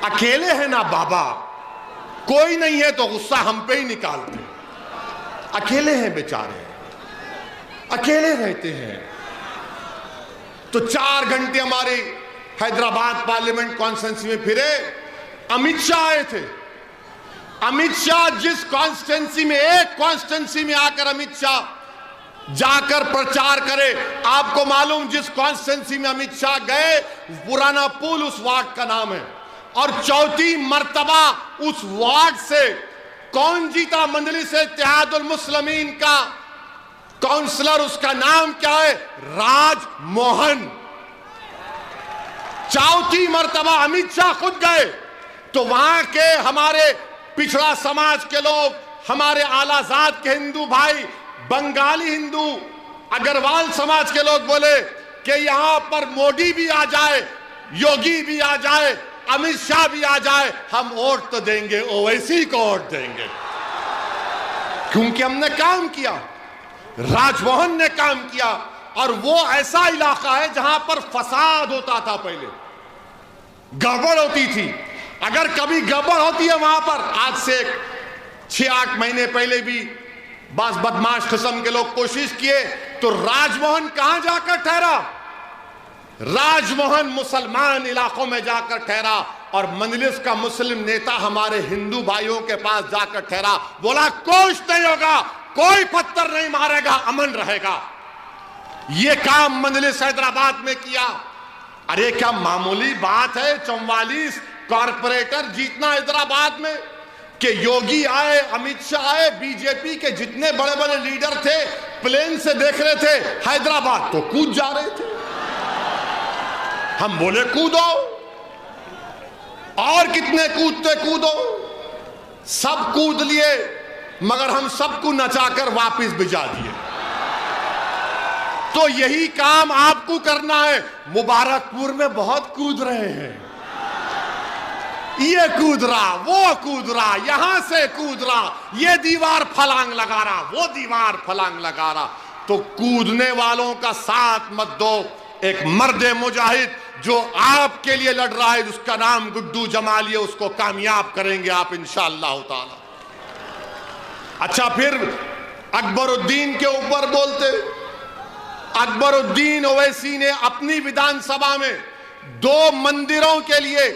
S1: अकेले हैं ना बाबा, कोई नहीं है तो गुस्सा हम पे ही निकालते। अकेले हैं बेचारे, अकेले रहते हैं। तो 4 घंटे हमारे हैदराबाद पार्लियामेंट कॉन्स्टिट्यूंसी में फिरे। अमित शाह आए थे। अमित शाह जिस कॉन्स्टिट्यूंसी में, एक कॉन्स्टिट्यूंसी में आकर अमित शाह जाकर प्रचार करे, आपको मालूम जिस कॉन्स्टिट्यूंसी में अमित शाह गए, पुराना पुल उस वार्ड का नाम है। और 4थी मर्तबा उस वार्ड से कौन जीता? मजलिस-ए-इत्तेहादुल मुस्लिमीन का काउंसलर, उसका नाम क्या है? राज मोहन। 4थी मर्तबा अमित शाह खुद गए। तो वहां के हमारे पिछड़ा समाज के लोग, हमारे आलाजाद के हिंदू भाई बंगाली हिंदू अग्रवाल समाज के लोग बोले कि यहां पर मोदी भी आ जाए, योगी भी आ जाए, अमित शाह भी आ जाए, हम वोट तो देंगे, ओवैसी को वोट देंगे, क्योंकि हमने काम किया, राजमोहन ने काम किया। और वो ऐसा इलाका है जहां पर फसाद होता था, पहले गड़बड़ होती थी। अगर कभी गड़बड़ होती है वहां पर, आज से 6-8 महीने पहले भी बस बदमाश किस्म के लोग कोशिश किए, तो राजमोहन कहां जाकर ठहरा? राजमोहन मुसलमान इलाकों में जाकर ठहरा और मजलिस का मुस्लिम नेता हमारे हिंदू भाइयों के पास जाकर ठहरा, बोला कुछ नहीं होगा, कोई पत्थर नहीं मारेगा, अमन रहेगा। यह काम मजलिस हैदराबाद में किया। अरे क्या मामूली बात है 44 कॉरपोरेटर जीतना हैदराबाद में, कि योगी आए, अमित शाह आए, बीजेपी के जितने बड़े बड़े लीडर थे प्लेन से देख रहे थे हैदराबाद, तो कूद जा रहे थे। हम बोले कूदो, और कितने कूदते कूदो, सब कूद लिए, मगर हम सबको नचाकर वापस भिजा दिए। तो यही काम आपको करना है। मुबारकपुर में बहुत कूद रहे हैं, ये कूद रहा, वो कूद रहा, यहां से कूद रहा, ये दीवार फलांग लगा रहा, वो दीवार फलांग लगा रहा। तो कूदने वालों का साथ मत दो। एक मर्द मुजाहिद जो आपके लिए लड़ रहा है, उसका नाम गुड्डू जमाली है, उसको कामयाब करेंगे आप इंशाअल्लाह ताला। अच्छा, फिर अकबरुद्दीन के ऊपर बोलते, अकबरुद्दीन ओवैसी ने अपनी विधानसभा में 2 मंदिरों के लिए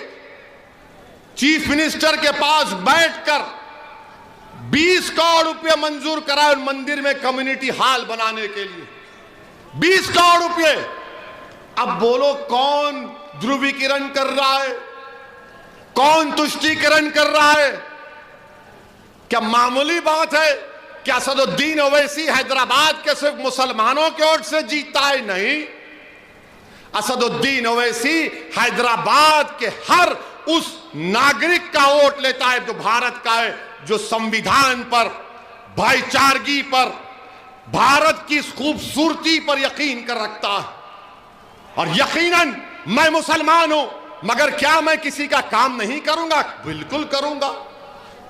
S1: चीफ मिनिस्टर के पास बैठकर 20 करोड़ रुपए मंजूर कराए मंदिर में कम्युनिटी हॉल बनाने के लिए। 20 करोड़ रुपए। अब बोलो कौन ध्रुवीकरण कर रहा है, कौन तुष्टीकरण कर रहा है? क्या मामूली बात है? क्या असदुद्दीन ओवैसी हैदराबाद के सिर्फ मुसलमानों के वोट से जीतता है? नहीं, असदुद्दीन ओवैसी हैदराबाद के हर उस नागरिक का वोट लेता है जो भारत का है, जो संविधान पर, भाईचारगी पर, भारत की खूबसूरती पर यकीन कर रखता है। और यकीनन मैं मुसलमान हूं, मगर क्या मैं किसी का काम नहीं करूंगा? बिल्कुल करूंगा,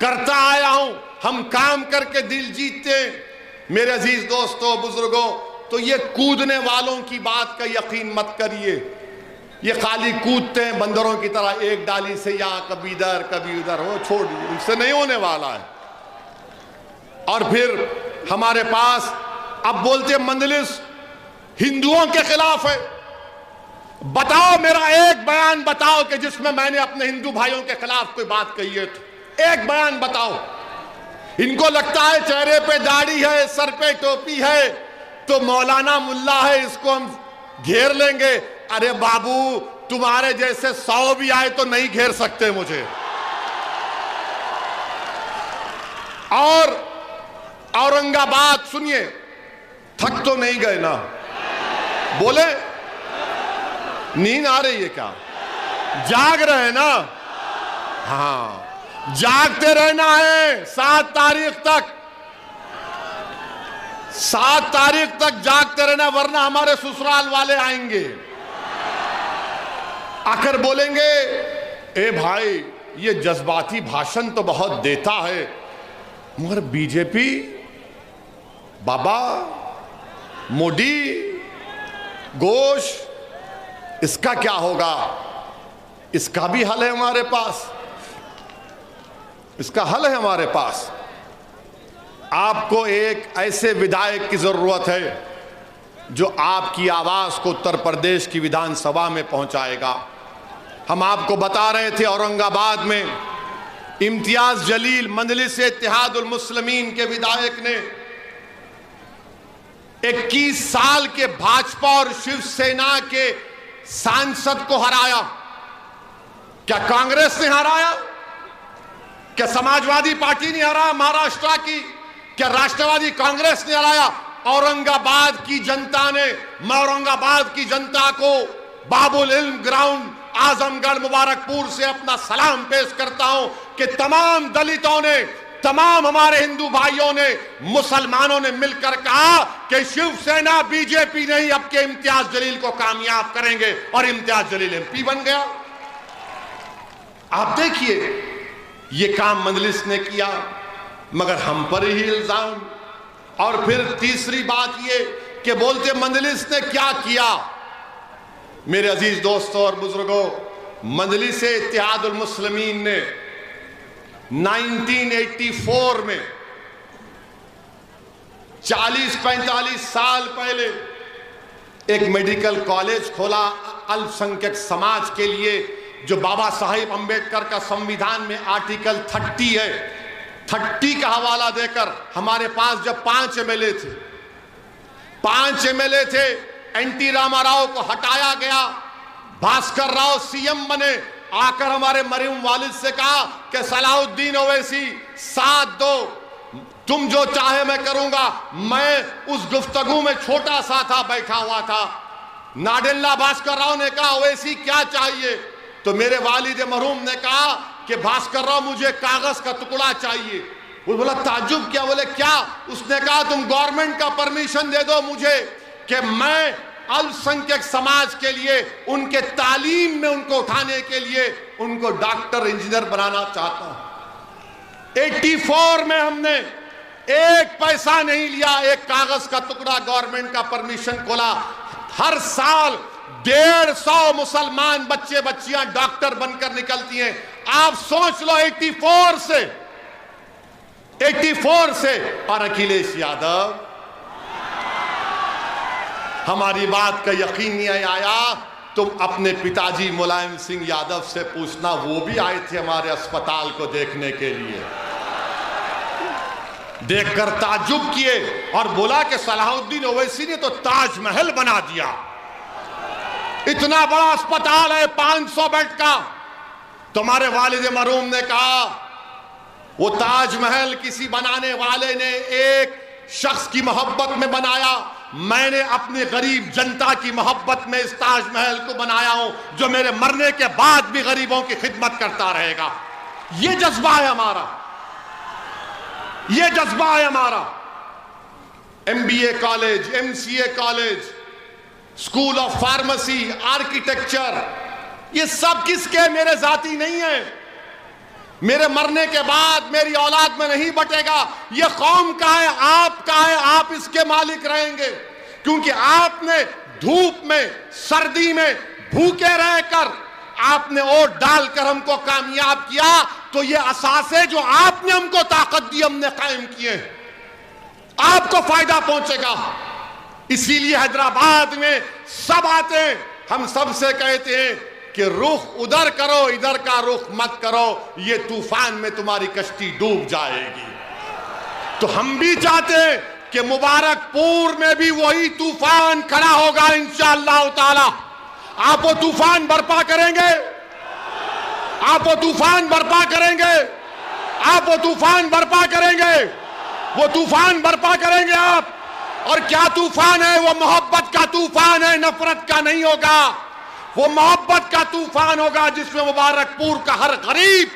S1: करता आया हूं। हम काम करके दिल जीतते हैं। मेरे अजीज दोस्तों, बुजुर्गों, तो ये कूदने वालों की बात का यकीन मत करिए। ये खाली कूदते हैं बंदरों की तरह, एक डाली से यहां, कभी इधर कभी उधर, हो छोड़िए, उनसे नहीं होने वाला है। और फिर हमारे पास अब बोलते मजलिस हिंदुओं के खिलाफ है। बताओ, मेरा एक बयान बताओ कि जिसमें मैंने अपने हिंदू भाइयों के खिलाफ कोई बात कही है, तो एक बयान बताओ। इनको लगता है चेहरे पे दाढ़ी है, सर पे टोपी है, तो मौलाना मुल्ला है, इसको हम घेर लेंगे। अरे बाबू, तुम्हारे जैसे 100 भी आए तो नहीं घेर सकते मुझे। और औरंगाबाद, सुनिए, थक तो नहीं गए ना? बोले, नींद आ रही है क्या? जाग रहे हैं ना? हाँ, जागते रहना है 7 तारीख तक। 7 तारीख तक जागते रहना, वरना हमारे ससुराल वाले आएंगे, आकर बोलेंगे, ए भाई, ये जज्बाती भाषण तो बहुत देता है, मगर बीजेपी, बाबा, मोदी, घोष, इसका क्या होगा? इसका भी हल है हमारे पास, इसका हल है हमारे पास। आपको एक ऐसे विधायक की जरूरत है जो आपकी आवाज को उत्तर प्रदेश की विधानसभा में पहुंचाएगा। हम आपको बता रहे थे, औरंगाबाद में इम्तियाज जलील मजलिस इत्तेहादुल मुस्लिमीन के विधायक ने 21 साल के भाजपा और शिवसेना के सांसद को हराया। क्या कांग्रेस ने हराया? क्या समाजवादी पार्टी ने हराया महाराष्ट्र की? क्या राष्ट्रवादी कांग्रेस ने हराया? औरंगाबाद की जनता ने। मैं औरंगाबाद की जनता को बाबुल इल्म ग्राउंड आजमगढ़ मुबारकपुर से अपना सलाम पेश करता हूं कि तमाम दलितों ने, तमाम हमारे हिंदू भाइयों ने, मुसलमानों ने मिलकर कहा कि शिवसेना बीजेपी नहीं अब के इम्तियाज जलील को कामयाब करेंगे, और इम्तियाज जलील एमपी बन गया। आप देखिए ये काम मजलिस ने किया, मगर हम पर ही इल्जाम। और फिर तीसरी बात ये कि बोलते मजलिस ने क्या किया। मेरे अजीज दोस्तों और बुजुर्गों, मजलिस इत्तेहादुल मुस्लिमीन ने 1984 में 40-45 साल पहले एक मेडिकल कॉलेज खोला अल्पसंख्यक समाज के लिए, जो बाबा साहिब अंबेडकर का संविधान में आर्टिकल 30 है, 30 का हवाला देकर हमारे पास जब 5 एमएलए थे, 5 एमएलए थे, एनटी रामाराव को हटाया गया, भास्कर राव सीएम बने, आकर हमारे मरहूम वालिद से कहा कि सलाहुद्दीन ओवैसी साथ दो, तुम जो चाहे मैं करूंगा। मैं उस गुफ्तगू में छोटा सा था, बैठा हुआ था। नाडेल्ला भास्कर राव ने कहा ओवैसी क्या चाहिए, तो मेरे वालिद मरहूम ने कहा कि भास्कर राव मुझे कागज का टुकड़ा चाहिए। वो बोला ताज्जुब क्या? बोले क्या? उसने कहा तुम गवर्नमेंट का परमिशन दे दो मुझे कि मैं अल्पसंख्यक समाज के लिए, उनके तालीम में उनको उठाने के लिए उनको डॉक्टर इंजीनियर बनाना चाहता हूं। 84 में हमने एक पैसा नहीं लिया, एक कागज का टुकड़ा गवर्नमेंट का परमिशन खोला। हर साल 150 मुसलमान बच्चे बच्चियां डॉक्टर बनकर निकलती हैं। आप सोच लो 84 से। और अखिलेश यादव, हमारी बात का यकीन नहीं आया, तुम अपने पिताजी मुलायम सिंह यादव से पूछना, वो भी आए थे हमारे अस्पताल को देखने के लिए। देखकर ताज्जुब किए और बोला कि सलाहुद्दीन ओवैसी ने तो ताजमहल बना दिया, इतना बड़ा अस्पताल है 500 बेड का। तुम्हारे वालिद मरहूम ने कहा वो ताजमहल किसी बनाने वाले ने एक शख्स की मोहब्बत में बनाया, मैंने अपनी गरीब जनता की मोहब्बत में इस ताजमहल को बनाया हूं, जो मेरे मरने के बाद भी गरीबों की खिदमत करता रहेगा। ये जज्बा है हमारा, ये जज्बा है हमारा। MBA college, MCA college, school of pharmacy, architecture, ये सब किसके? मेरे जाती नहीं है। मेरे मरने के बाद मेरी औलाद में नहीं बटेगा। ये कौम का है, आपका है, आप इसके मालिक रहेंगे। क्योंकि आपने धूप में, सर्दी में भूखे रहकर आपने वोट डालकर हमको कामयाब किया, तो ये असासे जो आपने हमको ताकत दी, हमने कायम किए, आपको फायदा पहुंचेगा। इसीलिए हैदराबाद में सब आते हैं, हम सबसे कहते हैं कि रुख उधर करो, इधर का रुख मत करो, ये तूफान में तुम्हारी कश्ती डूब जाएगी। तो हम भी चाहते हैं कि मुबारकपुर में भी वही तूफान खड़ा होगा इंशाअल्लाह ताला। आप वो तूफान बर्पा करेंगे, आप वो तूफान बर्पा करेंगे, आप वो तूफान बर्पा करेंगे, वो तूफान बर्पा करेंगे आप। और क्या तूफान है? वो मोहब्बत का तूफान है, नफरत का नहीं होगा। वो मोहब्बत का तूफान होगा जिसमें मुबारकपुर का हर गरीब,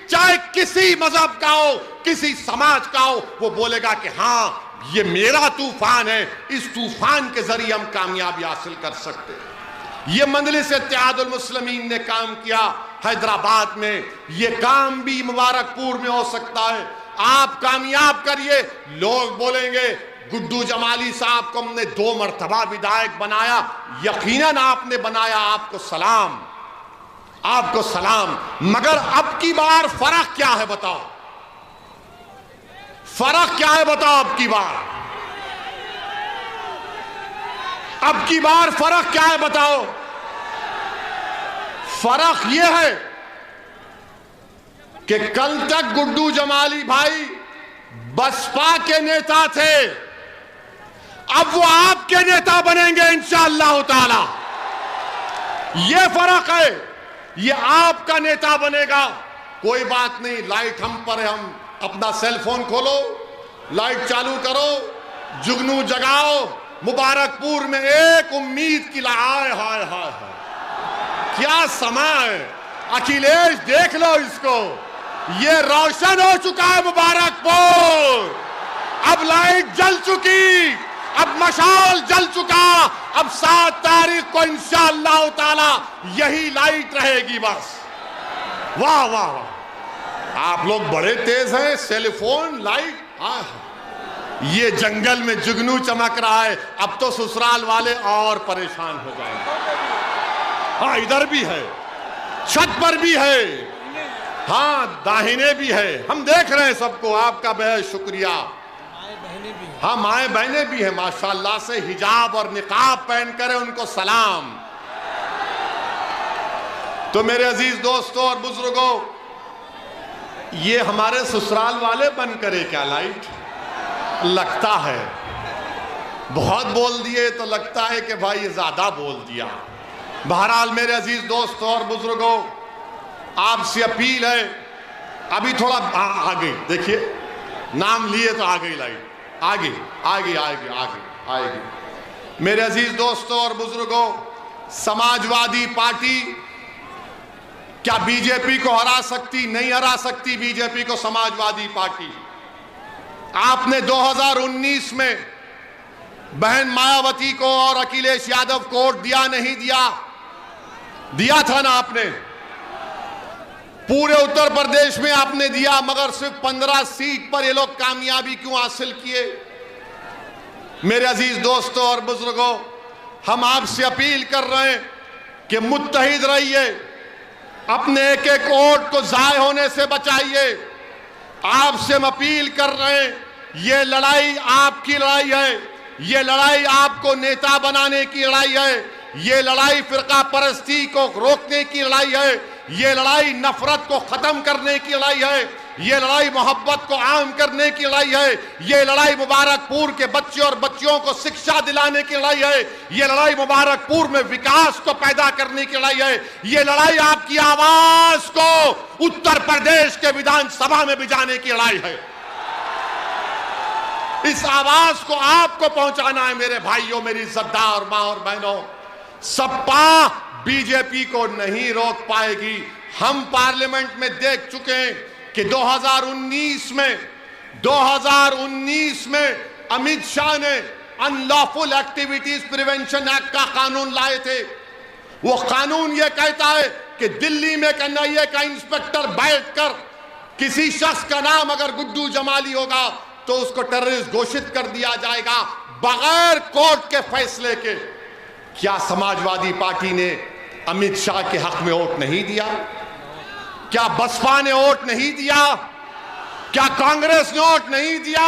S1: चाहे किसी मजहब का हो, किसी समाज का हो, वो बोलेगा कि हाँ ये मेरा तूफान है, इस तूफान के जरिए हम कामयाबी हासिल कर सकते हैं। ये मजलिस इत्तेहादुल मुस्लिमीन ने काम किया हैदराबाद में, ये काम भी मुबारकपुर में हो सकता है। आप कामयाब करिए। लोग बोलेंगे गुड्डू जमाली साहब को हमने 2 मरतबा विधायक बनाया, यकीनन आपने बनाया, आपको सलाम, आपको सलाम। मगर अब की बार फर्क क्या है बताओ? फर्क क्या है बताओ? अब की बार, अब की बार फर्क क्या है बताओ? फर्क यह है कि कल तक गुड्डू जमाली भाई बसपा के नेता थे, अब वो आपके नेता बनेंगे इंशाअल्लाह ताला। ये फर्क है, ये आपका नेता बनेगा। कोई बात नहीं, लाइट हम पर है, हम अपना सेल फोन खोलो, लाइट चालू करो, जुगनू जगाओ, मुबारकपुर में एक उम्मीद की हाय हाय हाय, क्या समय है। अखिलेश देख लो इसको, ये रोशन हो चुका है मुबारकपुर। अब लाइट जल चुकी, अब मशाल जल चुका। अब 7 तारीख को इंशाअल्लाह ताला यही लाइट रहेगी बस। वाह वाह वाह, आप लोग बड़े तेज हैं। सेलफोन लाइट, ये जंगल में जुगनू चमक रहा है। अब तो ससुराल वाले और परेशान हो जाएंगे। हाँ, इधर भी है, छत पर भी है, हाँ दाहिने भी है। हम देख रहे हैं सबको। आपका बेहद शुक्रिया। हाँ, माए बहनें भी हैं माशाअल्लाह से, हिजाब और निकाब पहन कर, उनको सलाम। तो मेरे अजीज दोस्तों और बुजुर्गों, ये हमारे ससुराल वाले बन करे क्या लाइट? लगता है बहुत बोल दिए तो लगता है कि भाई ये ज्यादा बोल दिया। बहरहाल मेरे अजीज दोस्तों और बुजुर्गों, आपसे अपील है, अभी थोड़ा आगे देखिए, नाम लिए तो आ गई लाइट, आगे आगे आगे आगे आएगी। मेरे अजीज दोस्तों और बुजुर्गों, समाजवादी पार्टी क्या बीजेपी को हरा सकती? नहीं हरा सकती बीजेपी को समाजवादी पार्टी। आपने 2019 में बहन मायावती को और अखिलेश यादव को वोट दिया नहीं दिया? दिया था ना आपने। पूरे उत्तर प्रदेश में आपने दिया, मगर सिर्फ 15 सीट पर ये लोग कामयाबी क्यों हासिल किए? मेरे अजीज दोस्तों और बुजुर्गों, हम आपसे अपील कर रहे हैं कि मुत्तहिद रहिए, अपने एक एक वोट को जाय होने से बचाइए। आपसे हम अपील कर रहे हैं, ये लड़ाई आपकी लड़ाई है, ये लड़ाई आपको नेता बनाने की लड़ाई है, ये लड़ाई फिरका परस्ती को रोकने की लड़ाई है, ये लड़ाई नफरत को खत्म करने की लड़ाई है, ये लड़ाई मोहब्बत को आम करने की लड़ाई है, ये लड़ाई मुबारकपुर के बच्चे और बच्चियों को शिक्षा दिलाने की लड़ाई है, ये लड़ाई मुबारकपुर में विकास को पैदा करने की लड़ाई है, ये लड़ाई आपकी आवाज को उत्तर प्रदेश के विधानसभा में भिजाने की लड़ाई है। इस आवाज को आपको पहुंचाना है मेरे भाइयों, मेरी इज्जतदार मां और बहनों। सपा बीजेपी को नहीं रोक पाएगी। हम पार्लियामेंट में देख चुके हैं कि 2019 में अमित शाह ने अनलॉफुल एक्टिविटीज प्रिवेंशन एक्ट का कानून लाए थे। वो कानून ये कहता है कि दिल्ली में एनआईए का इंस्पेक्टर बैठकर किसी शख्स का नाम अगर गुड्डू जमाली होगा तो उसको टेररिस्ट घोषित कर दिया जाएगा बगैर कोर्ट के फैसले के। क्या समाजवादी पार्टी ने अमित शाह के हक में वोट नहीं दिया? क्या बसपा ने वोट नहीं दिया? क्या कांग्रेस ने वोट नहीं दिया?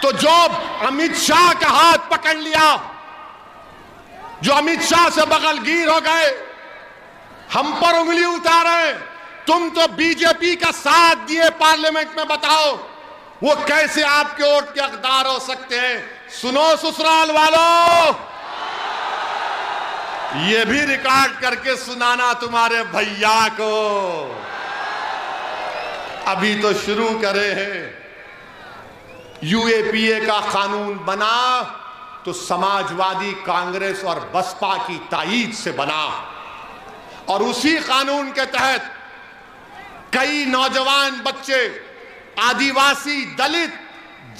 S1: तो जो अमित शाह का हाथ पकड़ लिया, जो अमित शाह से बगलगीर हो गए, हम पर उंगली उतारे, तुम तो बीजेपी का साथ दिए पार्लियामेंट में, बताओ वो कैसे आपके वोट के हकदार हो सकते हैं? सुनो ससुराल वालों, ये भी रिकॉर्ड करके सुनाना तुम्हारे भैया को। अभी तो शुरू करे हैं। यूएपीए का कानून बना तो समाजवादी कांग्रेस और बसपा की ताईद से बना, और उसी कानून के तहत कई नौजवान बच्चे, आदिवासी, दलित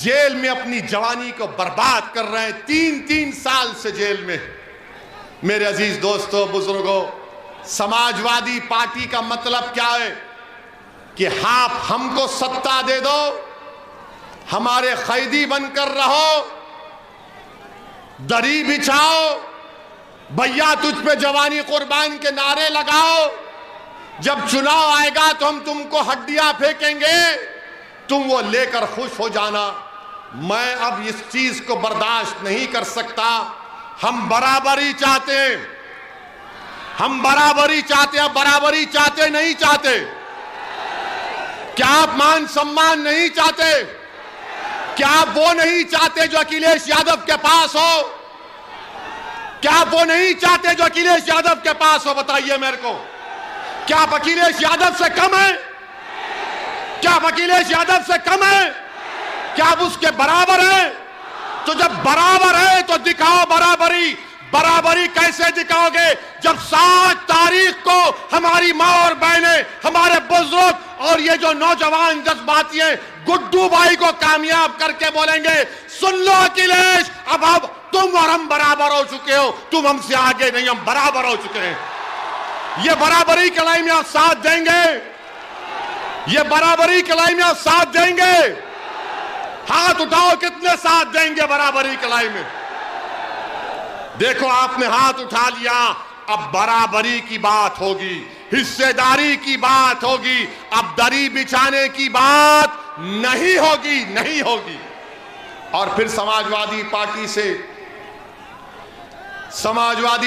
S1: जेल में अपनी जवानी को बर्बाद कर रहे हैं, 3-3 साल से जेल में। मेरे अजीज दोस्तों बुजुर्गों, समाजवादी पार्टी का मतलब क्या है कि आप हमको सत्ता दे दो, हमारे कैदी बनकर रहो, दरी बिछाओ, भैया तुझ पे जवानी कुर्बान के नारे लगाओ, जब चुनाव आएगा तो हम तुमको हड्डियां फेंकेंगे, तुम वो लेकर खुश हो जाना। मैं अब इस चीज को बर्दाश्त नहीं कर सकता। हम बराबरी चाहते हैं, हम बराबरी चाहते हैं, बराबरी चाहते नहीं चाहते? क्या आप मान सम्मान नहीं चाहते? क्या आप वो नहीं चाहते जो अखिलेश यादव के पास हो? क्या आप वो नहीं चाहते जो अखिलेश यादव के पास हो? बताइए मेरे को, क्या आप अखिलेश यादव से कम है? क्या आप अखिलेश यादव से कम है? क्या आप उसके बराबर हैं? तो जब बराबर है तो दिखाओ बराबरी। बराबरी कैसे दिखाओगे? जब 7 तारीख को हमारी मां और बहनें, हमारे बुजुर्ग और ये जो नौजवान जज्बाती हैं गुड्डू भाई को कामयाब करके बोलेंगे, सुन लो अखिलेश, अब तुम और हम बराबर हो चुके हो, तुम हमसे आगे नहीं, हम बराबर हो चुके हैं। ये बराबरी की लड़ाई में आप साथ देंगे? ये बराबरी की लड़ाई में आप साथ देंगे? हाथ उठाओ, कितने साथ देंगे बराबरी की लड़ाई में? देखो, आपने हाथ उठा लिया, अब बराबरी की बात होगी, हिस्सेदारी की बात होगी, अब दरी बिछाने की बात नहीं होगी, नहीं होगी। और फिर समाजवादी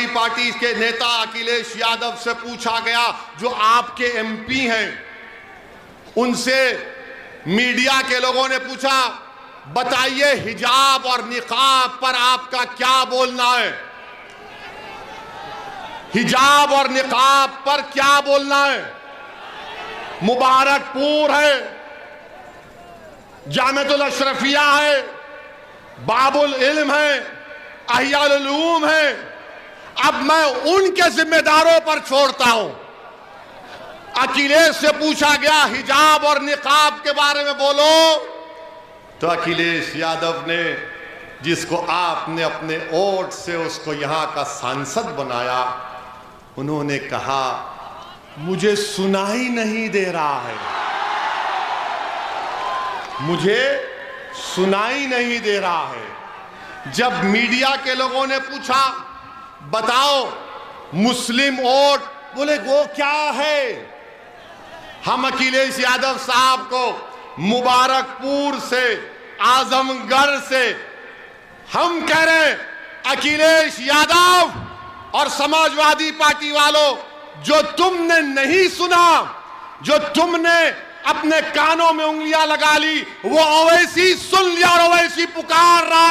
S1: पार्टी के नेता अखिलेश यादव से पूछा गया, जो आपके एमपी हैं, उनसे मीडिया के लोगों ने पूछा, बताइए हिजाब और निकाब पर आपका क्या बोलना है? हिजाब और निकाब पर क्या बोलना है? मुबारकपुर है, जामिअतुल अशरफिया है, बाबुल इल्म है, अहियाल उलूम है। अब मैं उनके जिम्मेदारों पर छोड़ता हूं। अखिलेश से पूछा गया, हिजाब और निकाब के बारे में बोलो, तो अखिलेश यादव ने, जिसको आपने अपने वोट से उसको यहां का सांसद बनाया, उन्होंने कहा, मुझे सुनाई नहीं दे रहा है, मुझे सुनाई नहीं दे रहा है। जब मीडिया के लोगों ने पूछा, बताओ मुस्लिम वोट, बोले वो क्या है? हम अखिलेश यादव साहब को मुबारकपुर से, आजमगढ़ से हम कह रहे हैं, अखिलेश यादव और समाजवादी पार्टी वालों, जो तुमने नहीं सुना, जो तुमने अपने कानों में उंगलियां लगा ली, वो ओवैसी सुन लिया और ओवैसी पुकार रहा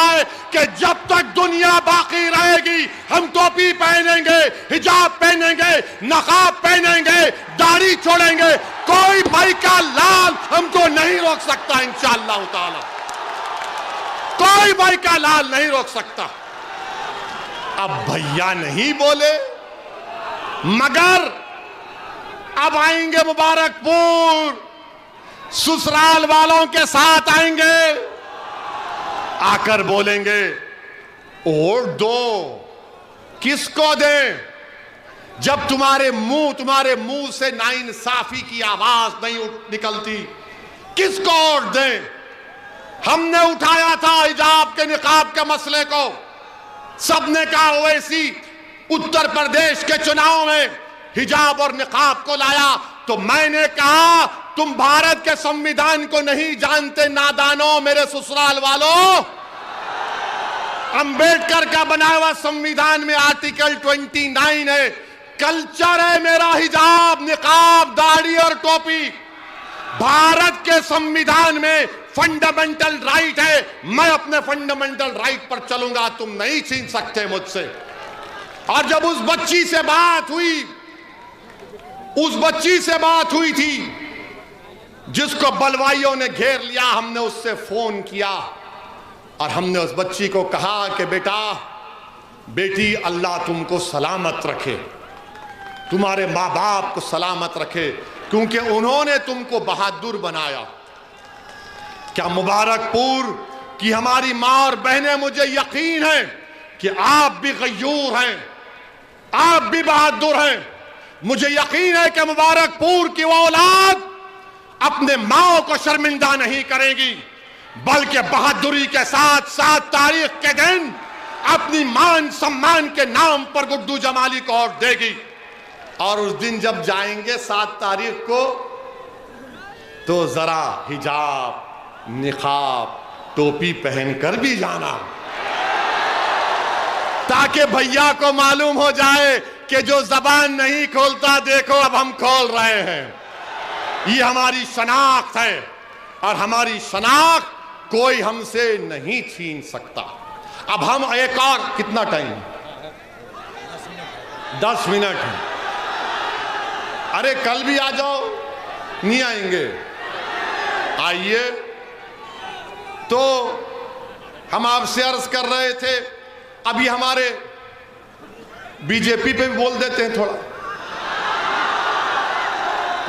S1: है कि जब तक दुनिया बाकी रहेगी हम टोपी पहनेंगे, हिजाब पहनेंगे, नकाब पहनेंगे, दाढ़ी छोड़ेंगे, कोई भाई का लाल हमको नहीं रोक सकता। इंशाअल्लाह ताला कोई भाई का लाल नहीं रोक सकता। अब भैया नहीं बोले, मगर अब आएंगे मुबारकपुर, ससुराल वालों के साथ आएंगे, आकर बोलेंगे, वोट दो। किसको दें? जब तुम्हारे मुंह से नाइंसाफी की आवाज नहीं निकलती, किसको वोट दें? हमने उठाया था हिजाब के निकाब के मसले को, सबने कहा ओवैसी उत्तर प्रदेश के चुनाव में हिजाब और निकाब को लाया, तो मैंने कहा, तुम भारत के संविधान को नहीं जानते नादानों, मेरे ससुराल वालों। अंबेडकर का बनाया हुआ संविधान में आर्टिकल 29 है, कल्चर है मेरा हिजाब, निकाब, दाढ़ी और टोपी। भारत के संविधान में फंडामेंटल राइट है, मैं अपने फंडामेंटल राइट पर चलूंगा, तुम नहीं छीन सकते मुझसे। और जब उस बच्ची से बात हुई थी जिसको बलवाइयों ने घेर लिया, हमने उससे फोन किया और हमने उस बच्ची को कहा कि बेटी अल्लाह तुमको सलामत रखे, तुम्हारे माँ बाप को सलामत रखे, क्योंकि उन्होंने तुमको बहादुर बनाया। क्या मुबारकपुर की हमारी माँ और बहनें, मुझे यकीन है कि आप भी गयूर हैं, आप भी बहादुर हैं। मुझे यकीन है कि मुबारकपुर की वो औलाद अपने माओ को शर्मिंदा नहीं करेगी, बल्कि बहादुरी के साथ 7 तारीख के दिन अपनी मान सम्मान के नाम पर गुड्डू जमाली को वोट देगी। और उस दिन जब जाएंगे 7 तारीख को, तो जरा हिजाब, निकाब, टोपी पहनकर भी जाना, ताकि भैया को मालूम हो जाए कि जो जबान नहीं खोलता, देखो अब हम खोल रहे हैं। ये हमारी शनाख्त है और हमारी शनाख्त कोई हमसे नहीं छीन सकता। अब हम एक और, कितना टाइम? 10 मिनट है। अरे कल भी आ जाओ, नहीं आएंगे? आइए। तो हम आपसे अर्ज कर रहे थे, अभी हमारे बीजेपी पे भी बोल देते हैं थोड़ा,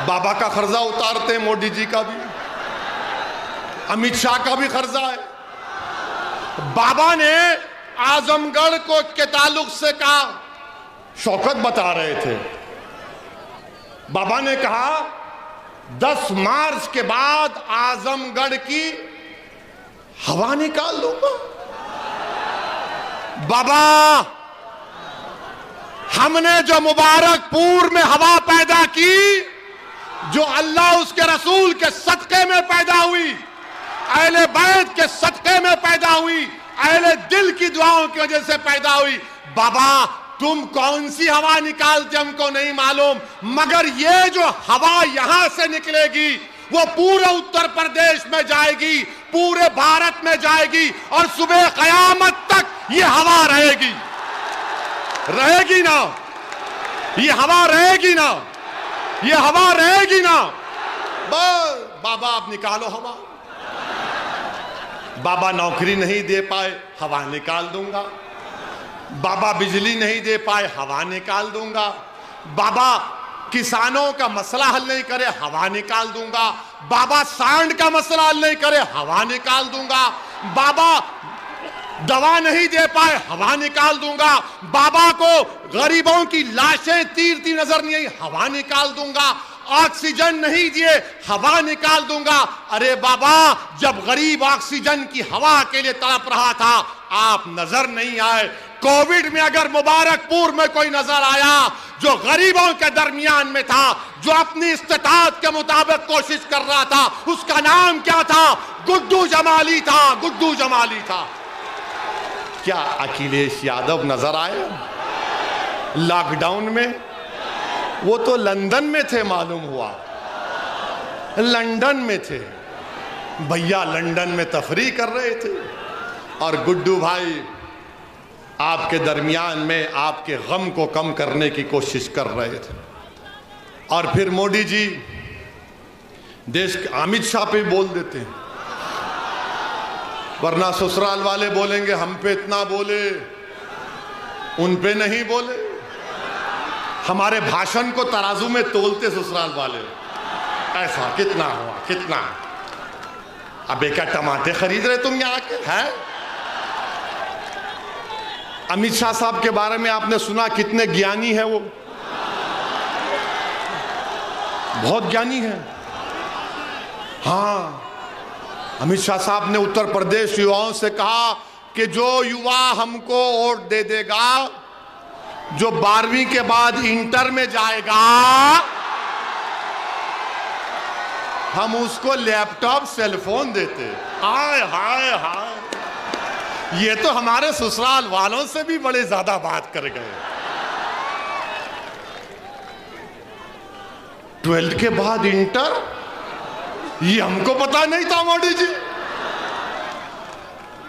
S1: बाबा का खर्जा उतारते हैं, मोदी जी का भी, अमित शाह का भी खर्जा है। बाबा ने आजमगढ़ को के ताल्लुक से कहा, शौकत बता रहे थे, बाबा ने कहा 10 मार्च के बाद आजमगढ़ की हवा निकाल दूंगा। बाबा, हमने जो मुबारकपुर में हवा पैदा की, जो अल्लाह उसके रसूल के सदक़े में पैदा हुई, अहले बैत के सदक़े में पैदा हुई, अहले दिल की दुआओं की वजह से पैदा हुई। बाबा, तुम कौन सी हवा निकालते हमको नहीं मालूम, मगर ये जो हवा यहां से निकलेगी वो पूरे उत्तर प्रदेश में जाएगी, पूरे भारत में जाएगी, और सुबह कयामत तक ये हवा रहेगी। रहेगी ना? ये हवा रहेगी ना? ये हवा रहेगी ना? बस बाबा, आप निकालो हवा। बाबा नौकरी नहीं दे पाए, हवा निकाल दूंगा। बाबा बिजली नहीं दे पाए, हवा निकाल दूंगा। बाबा किसानों का मसला हल नहीं करे, हवा निकाल दूंगा। बाबा सांड का मसला हल नहीं करे, हवा निकाल दूंगा। बाबा दवा नहीं दे पाए, हवा निकाल दूंगा। बाबा को गरीबों की लाशें तीरती नजर नहीं आई, हवा निकाल दूंगा। ऑक्सीजन नहीं दिए, हवा निकाल दूंगा। अरे बाबा, जब गरीब ऑक्सीजन की हवा के लिए तड़प रहा था, आप नजर नहीं आए। कोविड में अगर मुबारकपुर में कोई नजर आया जो गरीबों के दरमियान में था, जो अपनी इस्तेताअत के मुताबिक कोशिश कर रहा था, उसका नाम क्या था? गुड्डू जमाली था। गुड्डू जमाली था। क्या अखिलेश यादव नजर आए लॉकडाउन में? वो तो लंदन में थे, मालूम हुआ लंदन में थे भैया, लंदन में तफरीह कर रहे थे, और गुड्डू भाई आपके दरमियान में आपके गम को कम करने की कोशिश कर रहे थे। और फिर मोदी जी देश के अमित शाह पे बोल देते हैं, वरना ससुराल वाले बोलेंगे हम पे इतना बोले, उन पे नहीं बोले। हमारे भाषण को तराजू में तोलते ससुराल वाले, ऐसा कितना हुआ, कितना। अबे क्या टमाटर खरीद रहे तुम यहाँ के? हैं? अमित शाह साहब के बारे में आपने सुना, कितने ज्ञानी है वो, बहुत ज्ञानी है। हाँ, अमित शाह साहब ने उत्तर प्रदेश युवाओं से कहा कि जो युवा हमको वोट दे देगा, जो 12वीं के बाद इंटर में जाएगा, हम उसको लैपटॉप सेलफोन देते। हाय हाय हाय, ये तो हमारे ससुराल वालों से भी बड़े ज्यादा बात कर गए। 12th के बाद इंटर, ये हमको पता नहीं था मोदी जी।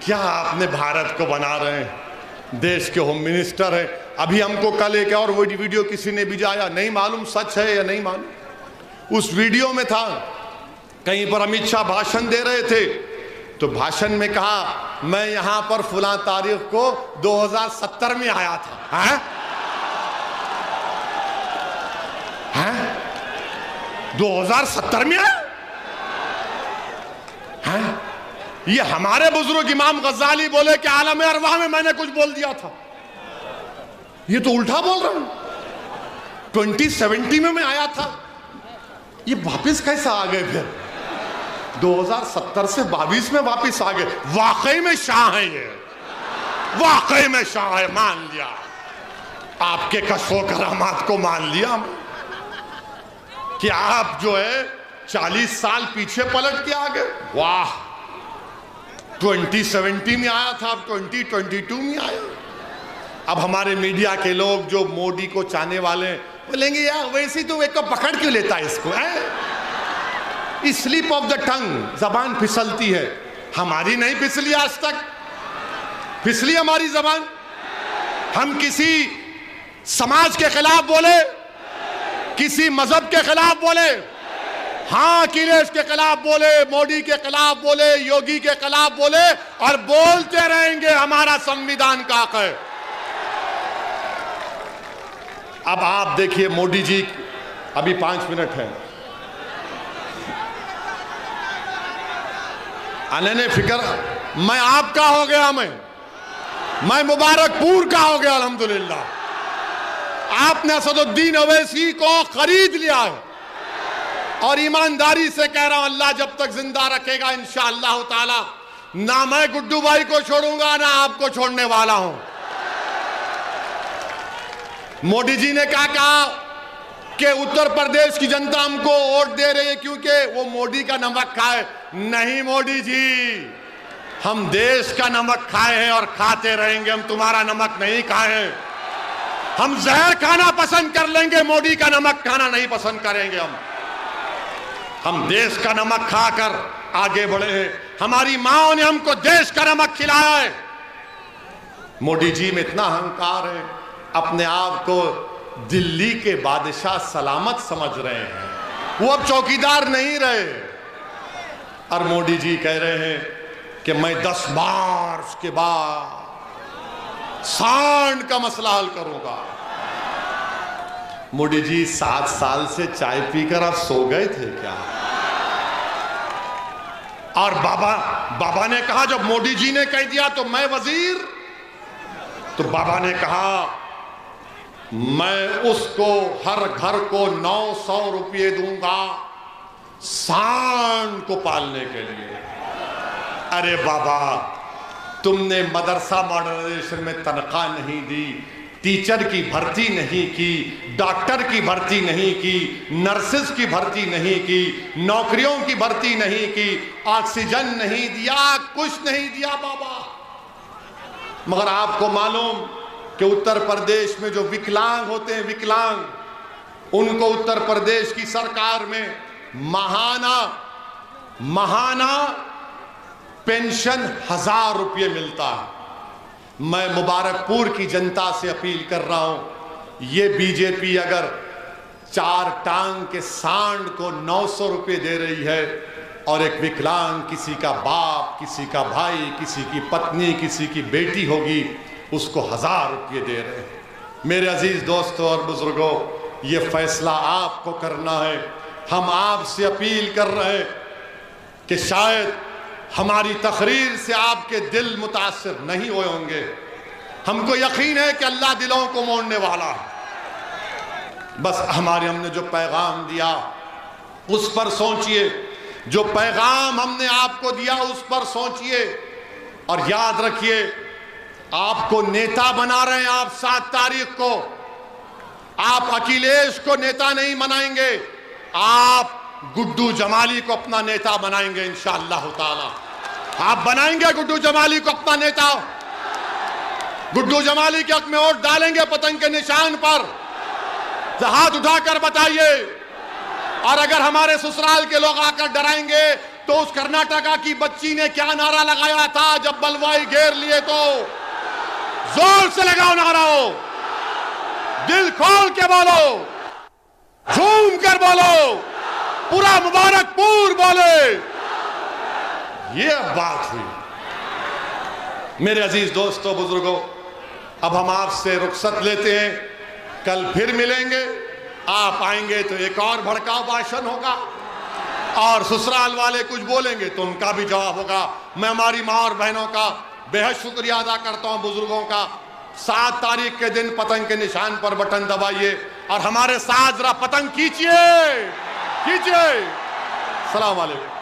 S1: क्या आपने भारत को बना रहे हैं, देश के होम मिनिस्टर हैं। अभी हमको कल एक और वीडियो किसी ने भिजाया, नहीं मालूम सच है या नहीं मालूम। उस वीडियो में था, कहीं पर अमित शाह भाषण दे रहे थे, तो भाषण में कहा मैं यहां पर फुला तारीख को 2070 में आया था। हैं? हैं? 2070 में आया? हैं? ये हमारे बुजुर्ग इमाम गजाली बोले कि आलम अरवाह में मैंने कुछ बोल दिया था, ये तो उल्टा बोल रहा हूं। 2070 में मैं आया था, ये वापस कैसे आ गए? फिर 2070 से 22 में वापस आ गए। वाकई में शाह है ये, वाकई में शाह है, मान लिया। आपके कशो करामात को मान लिया कि आप जो है 40 साल पीछे पलट के आ गए। वाह, 2070 में आया था, अब 2022 में आया। अब हमारे मीडिया के लोग जो मोदी को चाहने वाले बोलेंगे यार वैसे तो एक को पकड़ क्यों लेता है इसको, है? स्लिप ऑफ द टंग, जबान फिसलती है। हमारी नहीं फिसली आज तक, फिसली हमारी जबान? हम किसी समाज के खिलाफ बोले, किसी मजहब के खिलाफ बोले? हाँ, अखिलेश के खिलाफ बोले, मोदी के खिलाफ बोले, योगी के खिलाफ बोले, और बोलते रहेंगे। हमारा संविधान का हक है। अब आप देखिए मोदी जी, अभी 5 मिनट है, अनने फिक्र मैं आपका हो गया, मैं मुबारकपुर का हो गया अल्हम्दुलिल्लाह। आपने असदुद्दीन अवैसी को खरीद लिया है और ईमानदारी से कह रहा हूं, अल्लाह जब तक जिंदा रखेगा इंशाअल्लाह ताला ना मैं गुड्डू भाई को छोड़ूंगा ना आपको छोड़ने वाला हूं। मोदी जी ने क्या कहा कि उत्तर प्रदेश की जनता हमको वोट दे रही है क्योंकि वो मोदी का नमक खाए। नहीं मोदी जी, हम देश का नमक खाए हैं और खाते रहेंगे, हम तुम्हारा नमक नहीं खाए हैं। हम जहर खाना पसंद कर लेंगे, मोदी का नमक खाना नहीं पसंद करेंगे। हम देश का नमक खाकर आगे बढ़े हैं, हमारी माओ ने हमको देश का नमक खिलाया है। मोदी जी में इतना अहंकार है, अपने आप को दिल्ली के बादशाह सलामत समझ रहे हैं, वो अब चौकीदार नहीं रहे। और मोदी जी कह रहे हैं कि मैं 10 मार्च के बाद सांड का मसला हल करूंगा। मोदी जी 7 साल से चाय पीकर आप सो गए थे क्या? और बाबा ने कहा, जब मोदी जी ने कह दिया तो मैं वजीर, तो बाबा ने कहा मैं उसको हर घर को 900 रुपये दूंगा सांड को पालने के लिए। अरे बाबा, तुमने मदरसा मॉडर्नाइजेशन में तनख्वाह नहीं दी, टीचर की भर्ती नहीं की, डॉक्टर की भर्ती नहीं की, नर्सेस की भर्ती नहीं की, नौकरियों की भर्ती नहीं की, ऑक्सीजन नहीं दिया, कुछ नहीं दिया बाबा। मगर आपको मालूम कि उत्तर प्रदेश में जो विकलांग होते हैं, विकलांग, उनको उत्तर प्रदेश की सरकार में महाना पेंशन 1000 रुपये मिलता है। मैं मुबारकपुर की जनता से अपील कर रहा हूं, ये बीजेपी अगर 4 टांग के सांड को 900 रुपये दे रही है और एक विकलांग, किसी का बाप, किसी का भाई, किसी की पत्नी, किसी की बेटी होगी, उसको 1000 रुपये दे रहे हैं। मेरे अजीज दोस्तों और बुजुर्गों, ये फैसला आपको करना है। हम आपसे अपील कर रहे हैं कि शायद हमारी तकरीर से आपके दिल मुतासिर नहीं हुए होंगे, हमको यकीन है कि अल्लाह दिलों को मोड़ने वाला है। बस हमने जो पैगाम दिया उस पर सोचिए, जो पैगाम हमने आपको दिया उस पर सोचिए, और याद रखिए आपको नेता बना रहे हैं। आप 7 तारीख को आप अखिलेश को नेता नहीं बनाएंगे, आप गुड्डू जमाली को अपना नेता बनाएंगे इंशाअल्लाह ताला। आप बनाएंगे गुड्डू जमाली को अपना नेता, गुड्डू जमाली के हक में वोट डालेंगे पतंग के निशान पर, हाथ उठाकर बताइए। और अगर हमारे ससुराल के लोग आकर डराएंगे तो उस कर्नाटका की बच्ची ने क्या नारा लगाया था जब बलवाई घेर लिए, तो जोर से लगाओ नारा, दिल खोल के बोलो, झूम कर बोलो, पूरा मुबारकपुर बोले। ये बात हुई। मेरे अजीज दोस्तों बुजुर्गों, अब हम आपसे रुखसत लेते हैं, कल फिर मिलेंगे। आप आएंगे तो एक और भड़काऊ भाषण होगा और ससुराल वाले कुछ बोलेंगे तो उनका भी जवाब होगा। मैं हमारी माँ और बहनों का बेहद शुक्रिया अदा करता हूं, बुजुर्गों का। 7 तारीख के दिन पतंग के निशान पर बटन दबाइए और हमारे साथ जरा पतंग खींचिए। सलाम वालेकुम।